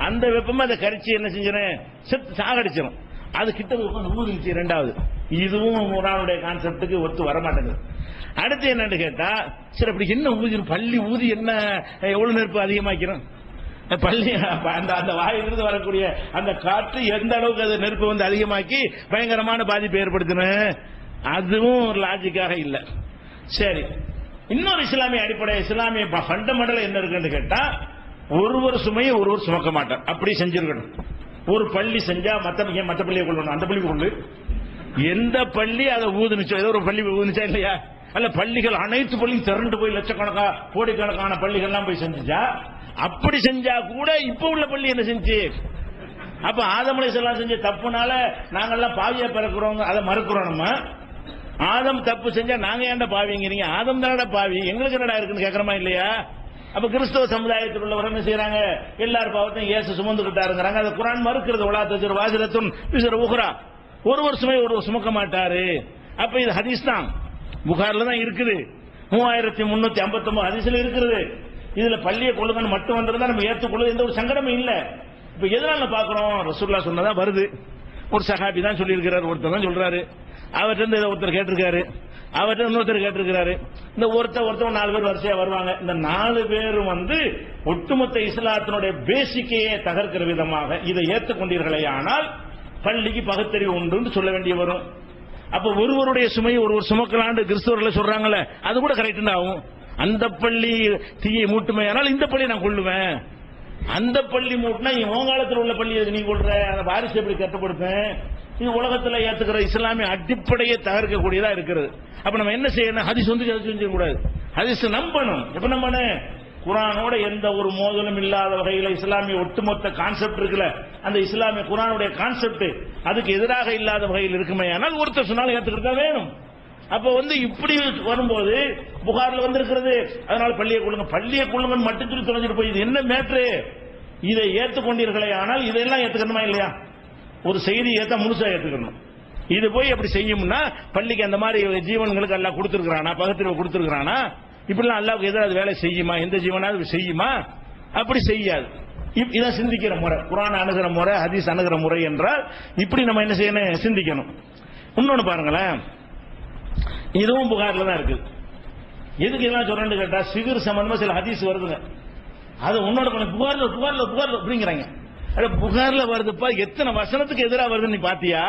அந்த வெப்பமா அதை கரிச்சு என்ன செஞ்சிடும், செத்து சாகடிச்சிடும். அது கிட்ட ஊதிச்சு. ரெண்டாவது, இதுவும் குர்ஆனுடைய கான்செப்டுக்கு ஒத்து வரமாட்டேங்குது. அடுத்து என்னன்னு கேட்டா, சரி அப்படி என்ன ஊதி, பள்ளி ஊதி என்ன எவ்வளவு நெருப்பு அதிகமாக்கிறோம்? பள்ளி அந்த வாயிலிருந்து வரக்கூடிய அந்த காற்று எந்த அளவுக்கு அது நெருப்பு வந்து அதிகமாக்கி பயங்கரமான பாதிப்பை ஏற்படுத்தணும், அதுவும் ஒரு லாஜிக்காக இல்ல. சரி, இன்னொரு இஸ்லாமிய அடிப்படை, இஸ்லாமிய ஃபண்டமெண்டல் என்ன இருக்குன்னு கேட்டா, ஒருவர் சுமையை ஒருவர் சுமக்க மாட்டார். அப்படி செஞ்சிருக்கணும். ஒரு பள்ளி செஞ்சா மற்ற பள்ளியை கொள்ளணும், அந்த பள்ளி கொள்ளு. எந்த பள்ளி அதை ஊதுனுச்சோ, ஏதோ ஒரு பள்ளி ஊதுனுச்சா இல்லையா? அல்ல, பள்ளிகள் அனைத்து பள்ளியும் திரண்டு போய் லட்சக்கணக்கா கோடிக்கணக்கான பள்ளிகள்லாம் போய் செஞ்சுச்சா? அப்படி செஞ்சா கூட இப்ப உள்ள பள்ளி என்ன செஞ்சு? அப்ப ஆதம் அலைஹிஸ்ஸலாம் செஞ்ச தப்புனால நாங்கெல்லாம் பாவியா பிறக்கிறோம், அதை மறுக்கிறோம். நம்ம ஆதம் தப்பு செஞ்சா நாங்க ஏன்டா பாவிங்கிறீங்க? ஆதம் தானடா பாவி, எங்களுக்கு என்னடா இருக்குன்னு கேட்கறமா இல்லையா? அப்ப கிறிஸ்தவ சமுதாயத்தில் உள்ளவர் என்ன செய்யறாங்க? எல்லார் பாவத்தையும் இயேசு சுமந்துகிட்டாருங்கிறாங்க. அது குர்ஆன் மறுக்கிறது. வலா தஜிரு வாசிரத்துன் விஸ்ர உக்ரா, ஒருவர் சுமை ஒருவர் சுமக்க மாட்டாரு. அப்ப இது ஹதீஸ் தான், புகார்ல தான் இருக்குது. 3359 ஹதீஸ்ல இருக்குது. இதுல பள்ளியை கொள்ளுங்கன்னு மட்டும் வந்திருந்தா நம்ம ஏற்றுக்கொள்வது எந்த ஒரு சங்கடமும் இல்ல. இப்ப எதனால பாக்குறோம்? ரசூலுல்லாஹ் சொன்னதா வருது. ஒரு சஹாபி தான் சொல்லியிருக்கிறார், ஒருத்தர் தான் சொல்றாரு. அவர்கிட்ட இதை ஒருத்தர் கேட்டிருக்காரு, அவர்கிட்ட இன்னொருத்தர் கேட்டிருக்கிறாரு. இந்த ஒருத்தர் 4 பேர் வரிசையா வருவாங்க. இந்த 4 பேரும் வந்து ஒட்டுமொத்த இஸ்லாத்தினுடைய பேசிக்கையே தகர்க்கிற விதமாக இதை ஏற்றுக்கொண்டீர்களே ஆனால் பள்ளிக்கு பகுத்தறிவு உண்டு சொல்ல வேண்டிய வரும். அப்ப ஒருவருடைய சுமையை ஒருவர் சுமக்கலான்னு கிறிஸ்தவர்கள் சொல்றாங்கல்ல, அது கூட கரெக்ட் ஆகும். அந்த பள்ளி தீயை மூட்டுமே ஆனால் இந்த பள்ளி நான் கொள்ளுவேன். அந்த பள்ளி மூட்டினா ஓங்காலத்தில் உள்ள பள்ளி நீ கொள்ற, அந்த வாரிசு எப்படி கட்டுப்படுத்தேன்? இது உலகத்தில் ஏத்துக்கிற இஸ்லாமிய அடிப்படையை தகர்க்கக்கூடியதா இருக்கிறது. அப்ப நம்ம என்ன செய்யணும்? ஹதீஸ் வந்து செஞ்சிட கூடாது, ஹதீஸ் நம்பணும். எப்ப நம்பணும்? குர்ஆனோட எந்த ஒரு மோதலும் இல்லாத வகையில் இஸ்லாமிய ஒட்டுமொத்த கான்செப்ட் இருக்குல்ல, அந்த இஸ்லாமிய குர்ஆனுடைய கான்செப்ட் அதுக்கு எதிராக இல்லாத வகையில் இருக்குமே ஆனால் ஒருத்தர் சொன்னாலும் ஏத்துக்கிட்டா வேணும். அப்ப வந்து இப்படி வரும்போது புகார்ல வந்து இருக்கிறது, அதனால பள்ளியை கொள்ளுங்க மட்டும் சொல்லி தொலைஞ்சிட்டு போய் இது என்ன மேட்ரு? இதை ஏற்றுக்கொண்டீர்களே ஆனால் இதெல்லாம் ஏத்துக்கணுமா இல்லையா? ஒரு செய்தி ஏத்த முழுசா ஏத்துக்கணும். இது போய் அப்படி செய்யும்னா பள்ளிக்கு அந்த மாதிரி ஜீவன்களுக்கு அல்லாஹ் கொடுத்திருக்கிறானா, பகுத்தறிவு கொடுத்திருக்கிறானா? இப்படிலாம் அல்லாஹ்வுக்கு எதிராக வேலை செய்யுமா? எந்த ஜீவனாவது செய்யுமா? அப்படி செய்யாது. இதான் சிந்திக்கிற முறை, குர்ஆன் அணுகிற முறை, ஹதீஸ் அணுகிற முறை என்றால் இப்படி நம்ம என்ன செய்யணும்? சிந்திக்கணும். இன்னொன்னு பாருங்களேன், இதுவும் புகார்ல தான் இருக்கு. எதுக்கு இதெல்லாம் சொல்றேன்னு கேட்டா, சிகர் சம்பந்தமா சில ஹதீஸ் வருதுங்க. அது உன்னோட புகார்ல அப்படிங்கிறாங்க. புகார்ல வருதுப்பா, எத்தனை வசனத்துக்கு எதிராக வருதுன்னு நீ பாத்தியா?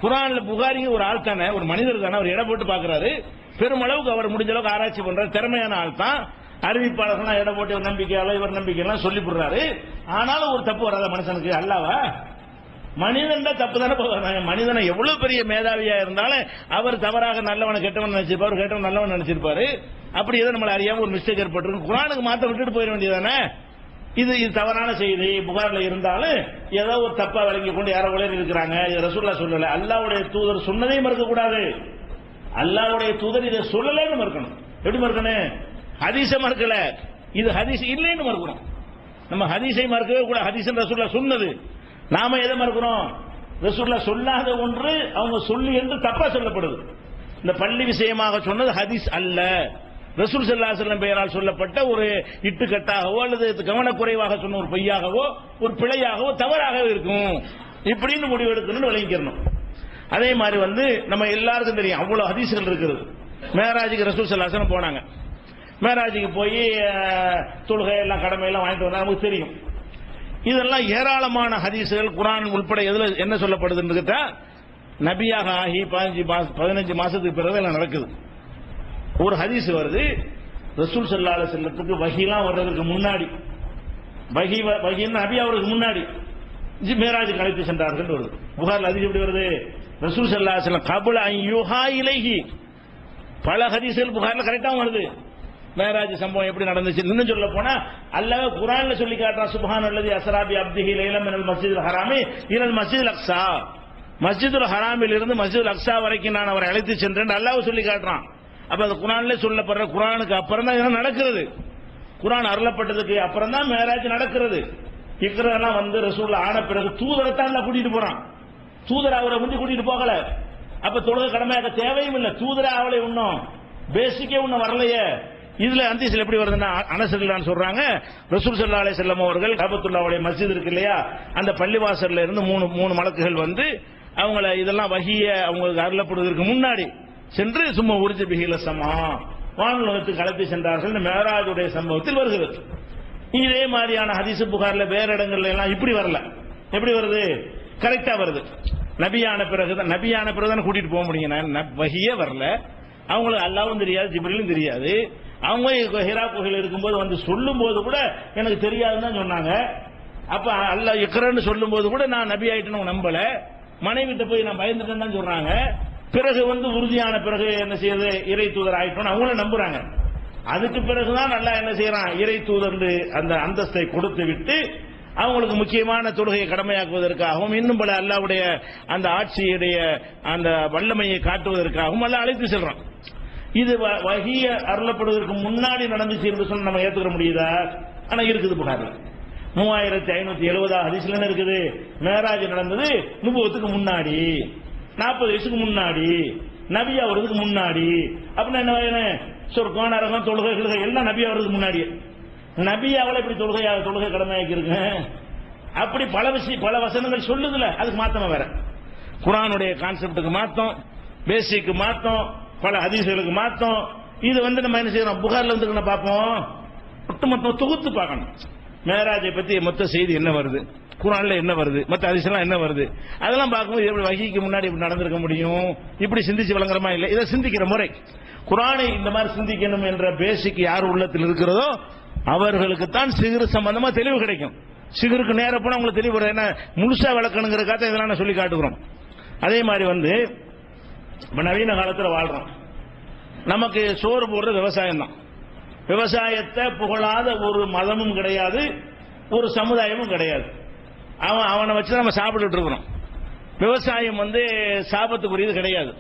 குர்ஆன்ல புகாரிங்க ஒரு ஆள் தானே, ஒரு மனிதர் தானே, அவர் இடம் போட்டு பாக்குறாரு. பெருமளவுக்கு அவர் முடிஞ்ச அளவுக்கு ஆராய்ச்சி பண்றாரு, திறமையான ஆள் தான். அறிவிப்பாளர்கள் இடம் போட்டு நம்பிக்கையால இவர் நம்பிக்கை எல்லாம் சொல்லி போடுறாரு. ஆனாலும் ஒரு தப்பு வராத மனுஷனுக்கு அல்லாவா? மனிதன் தப்பு தானே போவாங்க. மனிதனை எவ்வளவு பெரிய மேதாவியா இருந்தாலும் அவர் தவறாக நல்லவனை கெட்டவன் நினைச்சிருப்பாரு, கெட்டவன் நல்லவன் நினைச்சிருப்பாரு. அப்படி ஏதோ நம்மளை அறியாம ஒரு மிஸ்டேக் ஏற்பட்டு குர்ஆனுக்கு மாத்த விட்டுட்டு போயிட வேண்டியதானே. இது தவறான செய்தி புகார்ல இருந்தாலும் ஏதோ ஒரு தப்பா விளங்கி கொண்டு யாரோ உலக இருக்கிறாங்க. இது ரசூலுல்லாஹ் சொல்லல, அல்லாஹ்வுடைய தூதர் சொன்னதையும் மறுக்க கூடாது. அல்லாஹ்வுடைய தூதர் இதை சொல்லலன்னு மறுக்கணும். எப்படி மறுக்கணும்? ஹதீஸை மறுக்கல, இது ஹதீஸ் இல்லைன்னு மறுக்கணும். நம்ம ஹதீஸை மறுக்கவே கூட. ஹதீஸ் ரசூலுல்லாஹ் சொன்னது, நாம எதை மறுக்கிறோம்? ரசூலுல்லாஹ் சொல்லாத ஒன்று அவங்க சொல்லி என்று தப்பா சொல்லப்படுது. இந்த பள்ளி விஷயமாக சொன்னது ஹதீஸ் அல்ல, ரசூல் ஸல்லல்லாஹு அலைஹி வஸல்லம் பெயரால் சொல்லப்பட்ட ஒரு இட்டுக்கட்டாகவோ அல்லது கவனக்குறைவாக சொன்ன ஒரு பொய்யாகவோ ஒரு பிழையாகவோ தவறாகவோ இருக்கும். இப்படின்னு முடிவு எடுக்கணும்னு விளங்கிக்கணும். அதே மாதிரி நம்ம எல்லாருக்கும் தெரியும் அவ்வளவு ஹதீஸ்கள் இருக்குது. மேராஜுக்கு ரசூல் ஸல்லல்லாஹு அலைஹி வஸல்லம் போனாங்க. மேராஜுக்கு போய் தொழுகை எல்லாம் கடமையெல்லாம் வாங்கிட்டு வந்தா நமக்கு தெரியும். இதெல்லாம் ஏராளமான ஹதீஸ்கள் குர்ஆன் உள்பட எதுல என்ன சொல்லப்படுதுன்னு கேட்டா, நபியாக ஆகி 15 மாசத்துக்கு பிறகு எல்லாம் நடக்குது. ஒரு ஹதீஸ் வருது, ரசூல் ஸல்லல்லாஹு அலைஹி வஸல்லத்துக்கு வஹீலாம் வர்றதுக்கு முன்னாடி, வஹீன்னா நபி அவருக்கு முன்னாடி மேராஜுக்கு அழைத்து சென்றார்கள் வருது. புகார்ல ஹதீஸ் எப்படி வருது? ரசூல் ஸல்லல்லாஹு அலைஹி வஸல்லம் கபல அன் யுஹா இலைஹி. பல ஹதீஸ்கள் புகார்ல கரெக்டா வருது. மேராஜ் சம்பவம் எப்படி நடந்துச்சு இன்னும் சொல்ல போனா அல்லாஹ் குர்ஆன்ல சொல்லி காட்டுறான், சுப்ஹானல்லதி அஸ்ரா பி அப்திஹி லைலம் மினல் மஸ்ஜிதில் ஹராமி இலல் மஸ்ஜிதில் அக்ஸா. மஸ்ஜிதுல் ஹராமில் இருந்து மஸ்ஜிதுல் அக்ஸா வரைக்கும் நான் அவரை அழைத்து சென்றேன் அல்லாஹ் சொல்லி காட்டுறான். அப்ப அது குர்ஆன்ல சொல்லப்படுற, குர்ஆனுக்கு அப்புறம் தான் இதெல்லாம் நடக்கிறது. குர்ஆன் அருளப்பட்டதுக்கு அப்புறம் தான் மேராஜ் நடக்கிறது. இக்ராலாம் ரசூலுல்லாஹ் ஆன பிறகு தூதரைத்தான் அல்லாஹ் கூட்டிட்டு போறான். தூதரை அவரை கூட்டிட்டு போகல. அப்ப தொழுகை கடமையாக தேவையும் இல்லை. தூதரை அவளை இன்னும் பேசிக்கே இன்னும் வரலையே. இதுல ஹதீஸ்ல எப்படி வருதுன்னா, அனஸ் ரலியல்லாஹு அன்ஹு சொல்றாங்க, ரசூல் ஸல்லல்லாஹு அலைஹி வஸல்லம் அவர்கள் கஅபத்துல்லாஹ்வுடைய மஸ்ஜித் இருக்கு இல்லையா, அந்த பள்ளிவாசல்ல இருந்து மூணு மலக்குகள் அவங்கள இதெல்லாம் வஹிய அவங்களுக்கு அருளப்படுவதற்கு முன்னாடி சென்று சும்மா உரிஜ பிஹில சமா வானுலகத்துக்கு அழைத்து சென்றார்கள். மேராஜுடைய சம்பவத்தில் வருகிறது. இதே மாதிரியான ஹதீஸ் புகார்ல வேற இடங்கள்ல எல்லாம் இப்படி வரல. எப்படி வருது? கரெக்டா வருது. நபியான பிறகுதான் கூட்டிட்டு போக முடியும். வஹியே வரல, அவங்களுக்கு அல்லாஹ்வும் தெரியாது, ஜிப்ரீலும் தெரியாது. அவங்க ஹிரா குகையில் இருக்கும்போது சொல்லும் போது கூட எனக்கு தெரியாதுன்னு தான் சொன்னாங்க. அப்ப அல்லாஹ் இக்ரான்னு சொல்லும் போது கூட நான் நபி ஆயிட்டேன்னு நம்பல, மனைவிட்ட போய் நான் பயந்துட்டேன்னு தான் சொல்றாங்க. பிறகு உறுதியான பிறகு என்ன செய்யுது, இறை தூதர் ஆயிட்டோம் அவங்களும் நம்புறாங்க. அதுக்கு பிறகுதான் அல்லாஹ் என்ன செய்யறான், இறை தூதர் அந்த அந்தஸ்தை கொடுத்து விட்டு அவங்களுக்கு முக்கியமான தொழுகையை கடமையாக்குவதற்காகவும் இன்னும் பல அல்லாஹ்வுடைய அந்த ஆட்சியுடைய அந்த வல்லமையை காட்டுவதற்காகவும் அல்லாஹ் அழைத்து செல்றான். இது வஹிய அருளப்படுவதற்கு முன்னாடி நடந்துச்சு என்று சொன்ன நம்ம ஏத்துக்க முடியுதா? ஆனா இருக்குது புகார்ல 3570 ஹதீஸ்ல இருக்குது. மேராஜ் நடந்தது நுபுவத்துக்கு முன்னாடி, 40 வயசுக்கு முன்னாடி, நபி அவருக்கு முன்னாடி. அப்படின்னா என்ன வேணும்? சொர்க்கம் நரகம் தொழுகை எல்லாம் நபி அவருக்கு முன்னாடி. நபி அவளை இப்படி தொழுகை கடமையாக்கி இருக்கு. அப்படி பல வசனங்கள் சொல்லுதுல, அதுக்கு மாத்தம் வேற. குர்ஆனுடைய கான்செப்டுக்கு மாத்தம், பேசிக்கு மாத்தம், பல ஹதீஸ்களுக்கு மாத்தம். இது நம்ம என்ன செய்யறோம், புகார்ல பார்ப்போம், ஒட்டுமொத்த தொகுத்து பார்க்கணும். மேராஜை பத்தி மொத்த செய்தி என்ன வருது, குர்ஆன்ல என்ன வருது, மற்ற ஹதீஸ்லாம் என்ன வருது, அதெல்லாம் பார்க்கும்போது எப்படி வஹீக்கு முன்னாடி இப்படி நடந்திருக்க முடியும்? இப்படி சிந்திச்சு விளங்குறமா இல்லை? இதை சிந்திக்கிற முறை, குர்ஆனை இந்த மாதிரி சிந்திக்கணும் என்ற பேசிக் யார் உள்ளத்தில் இருக்கிறதோ அவர்களுக்கு தான் சிகர் சம்பந்தமா தெளிவு கிடைக்கும். சிகருக்கு நேர போனா உங்களுக்கு தெளிவு என்ன முழுசா விளக்கணுங்கிறக்காக இதெல்லாம் சொல்லி காட்டுகிறோம். அதே மாதிரி நவீன காலத்தில் வாழ்றோம். நமக்கு சோறு போடுறது விவசாயம் தான். விவசாயத்தை புகழாத ஒரு மதமும் கிடையாது, ஒரு சமுதாயமும் கிடையாது. அவனை வச்சு நம்ம சாப்பிட்டு இருக்கிறோம். விவசாயம் சாபத்துக்குரியது கிடையாது.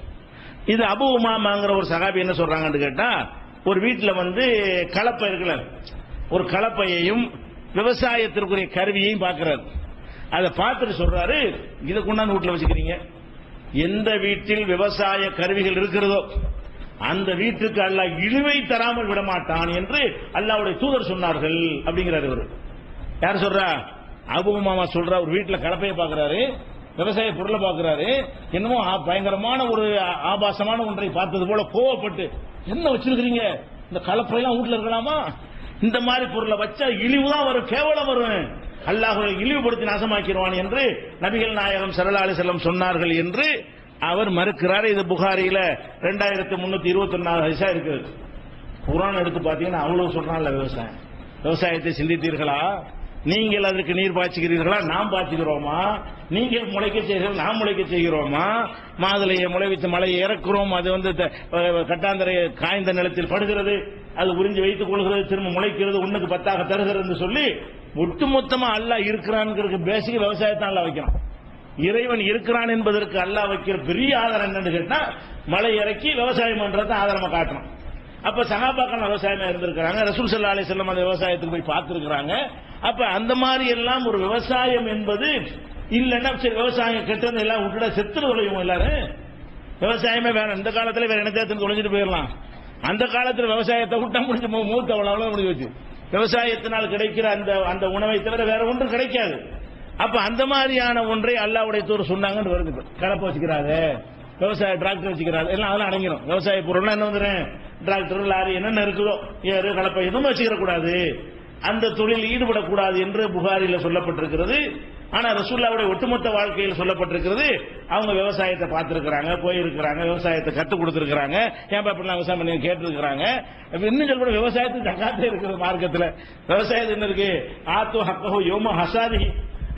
இது அபு உமாமாங்கிற ஒரு சகாபி என்ன சொல்றாங்கன்னு கேட்டா, ஒரு வீட்டில் கலப்பை இருக்குல்ல, ஒரு கலப்பையையும் விவசாயத்திற்குரிய கருவியையும் பார்க்கிறார். அதை பார்த்துட்டு சொல்றாரு, இதை கொண்டாந்து வீட்டில் வச்சுக்கிறீங்க, எந்த வீட்டில் விவசாய கருவிகள் இருக்கிறதோ அந்த வீட்டுக்கு அல்லாஹ் இழிவை தராமல் விடமாட்டான் என்று அல்லாஹ்வுடைய தூதர் சொன்னார்கள் அப்படிங்கிறார். இவர் யார் சொல்றா? அபு உமாமா சொல்றா. ஒரு வீட்டில் கலப்பையை பார்க்கிறாரு, விவசாய பொருளை பார்க்கிறாரு, என்னமோ பயங்கரமான ஒரு ஆபாசமான ஒன்றை பார்த்தது போல கோவப்பட்டு, என்ன வச்சிருக்கிறீங்க, இந்த கலப்பையெல்லாம் வீட்டில் இருக்கலாமா, இந்த மாதிரி பொருளை வச்சா இழிவுதான் வரும், கேவலம் வரும், அல்லாஹ் இழிவுபடுத்தி நாசமாக்கிடுவான் என்று நபிகள் நாயகம் ஸல்லல்லாஹு அலைஹி வஸல்லம் சொன்னார்கள் என்று அவர் மறுக்கிறார். இது புகாரியில 2321 ஹதீஸா இருக்குது. குர்ஆன் எடுத்து பார்த்தீங்கன்னா அவ்வளவு சொல்றான்ல, விவசாயத்தை சிந்தித்தீர்களா, நீங்கள் அதற்கு நீர் பாய்ச்சுகிறீர்களா, நாம் பாய்ச்சுகிறோமா? நீங்கள் முளைக்க செய்கிறீர்கள், நாம் முளைக்க செய்கிறோமா? மாதுளையை முளைவித்து மலையை இறக்குறோம், அது வந்து கட்டாந்தரை காய்ந்த நிலத்தில் படுகிறது, அது உறிஞ்சி வைத்துக் கொள்கிறது, திரும்ப முளைக்கிறது, ஒண்ணுக்கு 10 தருகிறது சொல்லி ஒட்டுமொத்தமா அல்லாஹ் இருக்கிறான் பேசிக் விவசாயத்தை அல்லாஹ் வைக்கிறான். இறைவன் இருக்கிறான் என்பதற்கு அல்லாஹ் வைக்கிற பெரிய ஆதாரம் என்னன்னு கேட்டா, மலை இறக்கி விவசாயம் பண்றத ஆதாரமா காட்டணும். அப்ப சஹாபாக்கள் விவசாயமா இருந்திருக்கிறாங்க, ரசூல் ஸல்லல்லாஹு அலைஹி வஸல்லம் அந்த விவசாயத்துக்கு போய் பார்த்திருக்கிறாங்க. அப்ப அந்த மாதிரி எல்லாம் ஒரு விவசாயம் என்பது இல்லைன்னா சரி விவசாயம் கெட்டது எல்லாம் விட்டுட செத்து தொலையும் எல்லாரும். விவசாயமே வேற, இந்த காலத்துல வேற என்ன தொலைஞ்சிட்டு போயிடலாம். அந்த காலத்துல விவசாயத்தை விட்டா முடிஞ்சு மூத்த அவ்வளவு முடிஞ்சு வச்சு விவசாயத்தினால் கிடைக்கிற அந்த உணவை தவிர வேற ஒன்றும் கிடைக்காது. அப்ப அந்த மாதிரியான ஒன்றை அல்லாஹ்வுடைய தூதர் சொன்னாங்கன்னு வருது. கலப்பை வச்சுக்கிறாங்க, விவசாய டிராக்டர் வச்சுக்கிறாங்க, எல்லாம் அதெல்லாம் அடங்கிடும். விவசாய பொருள்லாம் என்ன வந்துடும், டிராக்டர் லாரி என்னென்ன இருக்குதோ ஏறு கலப்பை எதுவும் வச்சுக்கிற கூடாது, அந்த தொழில் ஈடுபடக்கூடாது என்று புகாரில சொல்லப்பட்டிருக்கிறது. ஆனா ரசூலுல்லாஹ்வுடைய ஒட்டுமொத்த வாழ்க்கையில் சொல்லப்பட்டிருக்கிறது. அவங்க விவசாயத்தை பார்த்திருக்கிறாங்க, போயிருக்கிறாங்க, விவசாயத்தை கற்றுக் கொடுத்திருக்கிறாங்க, ஏன் இப்படிலாம் விவசாயம் பண்ணி கேட்டிருக்கிறாங்க. இன்னும் சொல்ற விவசாயத்துக்கு ஜகாத்தே இருக்கிறது மார்க்கத்தில். விவசாயத்து என்ன இருக்கு, ஆத்து ஹக்கஹு யௌம ஹசாதி,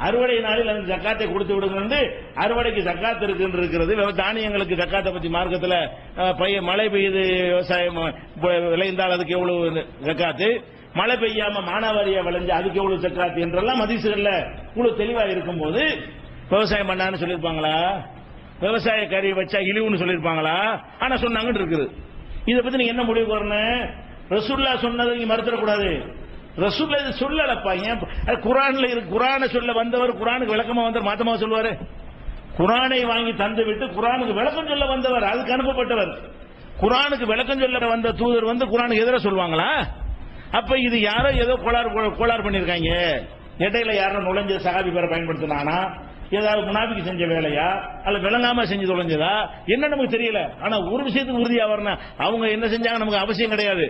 அறுவடை நாளில் அந்த ஜக்காத்தை கொடுத்து விடுங்க. அறுவடைக்கு ஜக்காத் இருக்கிறது. தானியங்களுக்கு ஜக்காத்தை பத்தி மார்க்கத்தில் மழை பெய்யுது, விவசாயம் விளைந்தால் அதுக்கு எவ்வளவு ஜக்காத்து, மழை பெய்யாம மானாவாரியா விளைஞ்சு அதுக்கு எவ்வளவு ஜக்காத்து என்றெல்லாம் ஹதீஸ்கள்ல இவ்வளவு தெளிவா இருக்கும் போது விவசாயம் பண்ணான்னு சொல்லியிருப்பாங்களா, விவசாய கறி வச்சா இழிவுன்னு சொல்லியிருப்பாங்களா? ஆனா சொன்னாங்கன்னு இருக்குது. இதை பத்தி நீங்க என்ன முடிவு வரணும்? ரசூலுல்லாஹ் சொன்னதை நீங்க மறுத்துடக்கூடாது. ரசூலுல்லாஹ் இது சொல்லலப்பா, ஏன் குர்ஆன்ல இருக்கு, குர்ஆனை சொல்ல வந்தவர் குர்ஆனுக்கு விளக்கமா வந்தவர் மாத்தமா சொல்லுவாரு? குர்ஆனை வாங்கி தந்து விட்டு குர்ஆனுக்கு விளக்கம் சொல்ல வந்தவர், அதுக்கு அனுப்பப்பட்டவர். குர்ஆனுக்கு விளக்கம் சொல்ல வந்த தூதர் வந்து குர்ஆனுக்கு எதிராக சொல்லுவாங்களா? அப்ப இது யாரோ ஏதோ கோளாறு பண்ணிருக்காங்க, இடையில யாரும் நுழைஞ்ச சஹாபி பேரை பயன்படுத்தினானா, ஏதாவது முனாபிக்கு செஞ்ச வேலையா, அல்ல விளங்காம செஞ்சு தொலைஞ்சதா என்ன நமக்கு தெரியல. ஆனா ஒரு விஷயத்துக்கு உறுதியா வரணும், அவங்க என்ன செஞ்சாங்க நமக்கு அவசியம் கிடையாது.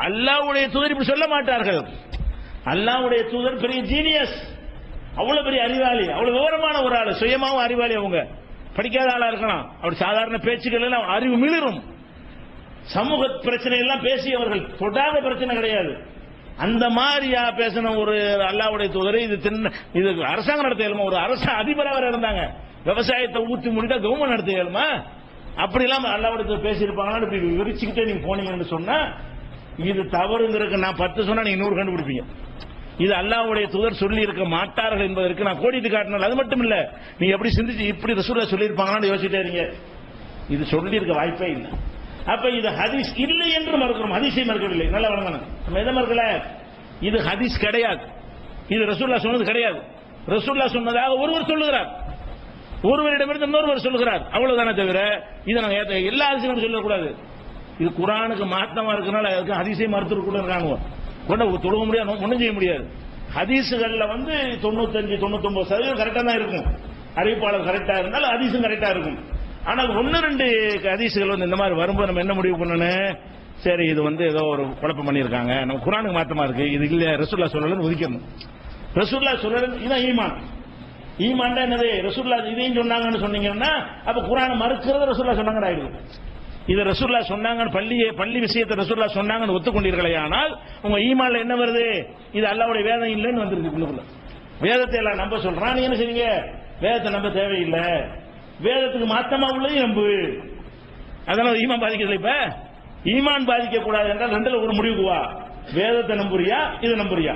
அல்லாஹ்வுடைய தூதர் இப்படி சொல்ல மாட்டார்கள். அல்லாஹ்வுடைய தூதர் பெரிய ஜீனியஸ், அவ்வளவு பெரிய அறிவாளி, அவ்வளவு விவரமான ஒரு ஆளு, சுயமாவும் அறிவாளி. அவங்க படிக்காத ஆளா இருக்கலாம், அப்படி சாதாரண பேச்சுக்கள் எல்லாம் அறிவு மிளிரும். சமூக பிரச்சனை எல்லாம் பேசியவர்கள், தொடாத பிரச்சனை கிடையாது. அந்த மாதிரியா பேசின ஒரு அல்லாஹ்வுடைய தூதர் இது அரசாங்கம் நடத்த இயலுமா? ஒரு அரசு அதிபராக இருந்தாங்க, விவசாயத்தை ஊத்தி முடிட்டா கவர்மெண்ட் நடத்த இயலுமா? அப்படி இல்லாம அல்லாஹ்வுடைய தூதர் பேசியிருப்பாங்களா? இப்படி விரிச்சுக்கிட்டே நீங்க போனீங்கன்னு சொன்னா இது தவறுங்கிறதுக்கு நான் 10 சொன்னா நீங்க 100 கண்டுபிடிப்பீங்க. இது அல்லாஹ்வுடைய தூதர் சொல்லி இருக்க மாட்டார்கள் என்பதற்கு நான் கோடிட்டு காட்டினால் அது மட்டும் இல்ல, நீங்க எப்படி சிந்திச்சு இப்படி ரசூலுல்லாஹ் சொல்லி இருப்பாங்களான்னு யோசிச்சுட்டே இருங்க. இது சொல்லி இருக்க வாய்ப்பே இல்லை. அப்ப இது ஹதீஸ் இல்லை என்று மறுக்கிறோம், ஹதீஸை மறுக்கவில்லை. நல்லா வழங்கணும், நம்ம எதை மறுக்கல? இது ஹதீஸ் கிடையாது, இது ரசூலுல்லாஹ் சொன்னது கிடையாது. ரசூலுல்லாஹ் சொன்னதாக ஒருவர் சொல்லுகிறார், ஒருவரிடமிருந்து இன்னொருவர் சொல்லுகிறார், அவ்வளவுதானே தவிர இதை நாங்க எல்லா ஹதீஸையும் சொல்லக்கூடாது. இது குர்ஆனுக்கு மாற்றமா இருக்கனால அதுக்கு ஹதீஸை மறுத்து கூட இருக்காங்க, கொண்ட தொழுக முடியாது, ஒன்றும் செய்ய முடியாது. ஹதீஸுகள்ல 95-99% கரெக்டா தான் இருக்கும், அறிவிப்பாளர் கரெக்டா இருந்தாலும் ஹதீஸும் கரெக்டா இருக்கும். ஆனால் 1-2 ஹதீஸுகள் இந்த மாதிரி வரும்போது நம்ம என்ன முடிவு பண்ணணும்? சரி இது ஏதோ ஒரு குழப்பம் பண்ணியிருக்காங்க, நம்ம குர்ஆனுக்கு மாற்றமா இருக்கு, இது இல்ல ரசூலுல்லாஹ் சொல்லலன்னு ஒதுக்கணும். ரசூலுல்லாஹ் சொல்லல இதுதான் ஈமான். ஈமான் என்னது? ரசூலுல்லாஹ் இதையும் சொன்னாங்கன்னு சொன்னீங்கன்னா அப்ப குர்ஆனை மறுக்கிறது ரசூலுல்லாஹ் சொன்னாங்கன்னு ஆயிடும். இது ரசூலுல்லாஹ் சொன்னாங்கன்னு பள்ளி விஷயத்தை ரசூலுல்லாஹ் சொன்னாங்கன்னு ஒத்துக்கொண்டீர்களே, ஆனால் உங்க ஈமான்ல என்ன வருது? இது அல்லாஹ்வுடைய வேதம் இல்லைன்னு வந்துருக்கு. உள்ளுக்குள்ள வேதத்தை எல்லாம் நம்ப சொல்றான், நீங்க என்ன செய்வீங்க? வேதத்தை நம்ப தேவையில்லை, வேதத்துக்கு மாத்தமா உள்ளது நம்பு. அதனால ஈமான் பாதிக்கிறது. இப்ப ஈமான் பாதிக்க கூடாது என்றால் ரெண்டுல ஒரு முடிவுக்கு வா. வேதத்தை நம்புறியா, இதை நம்புறியா?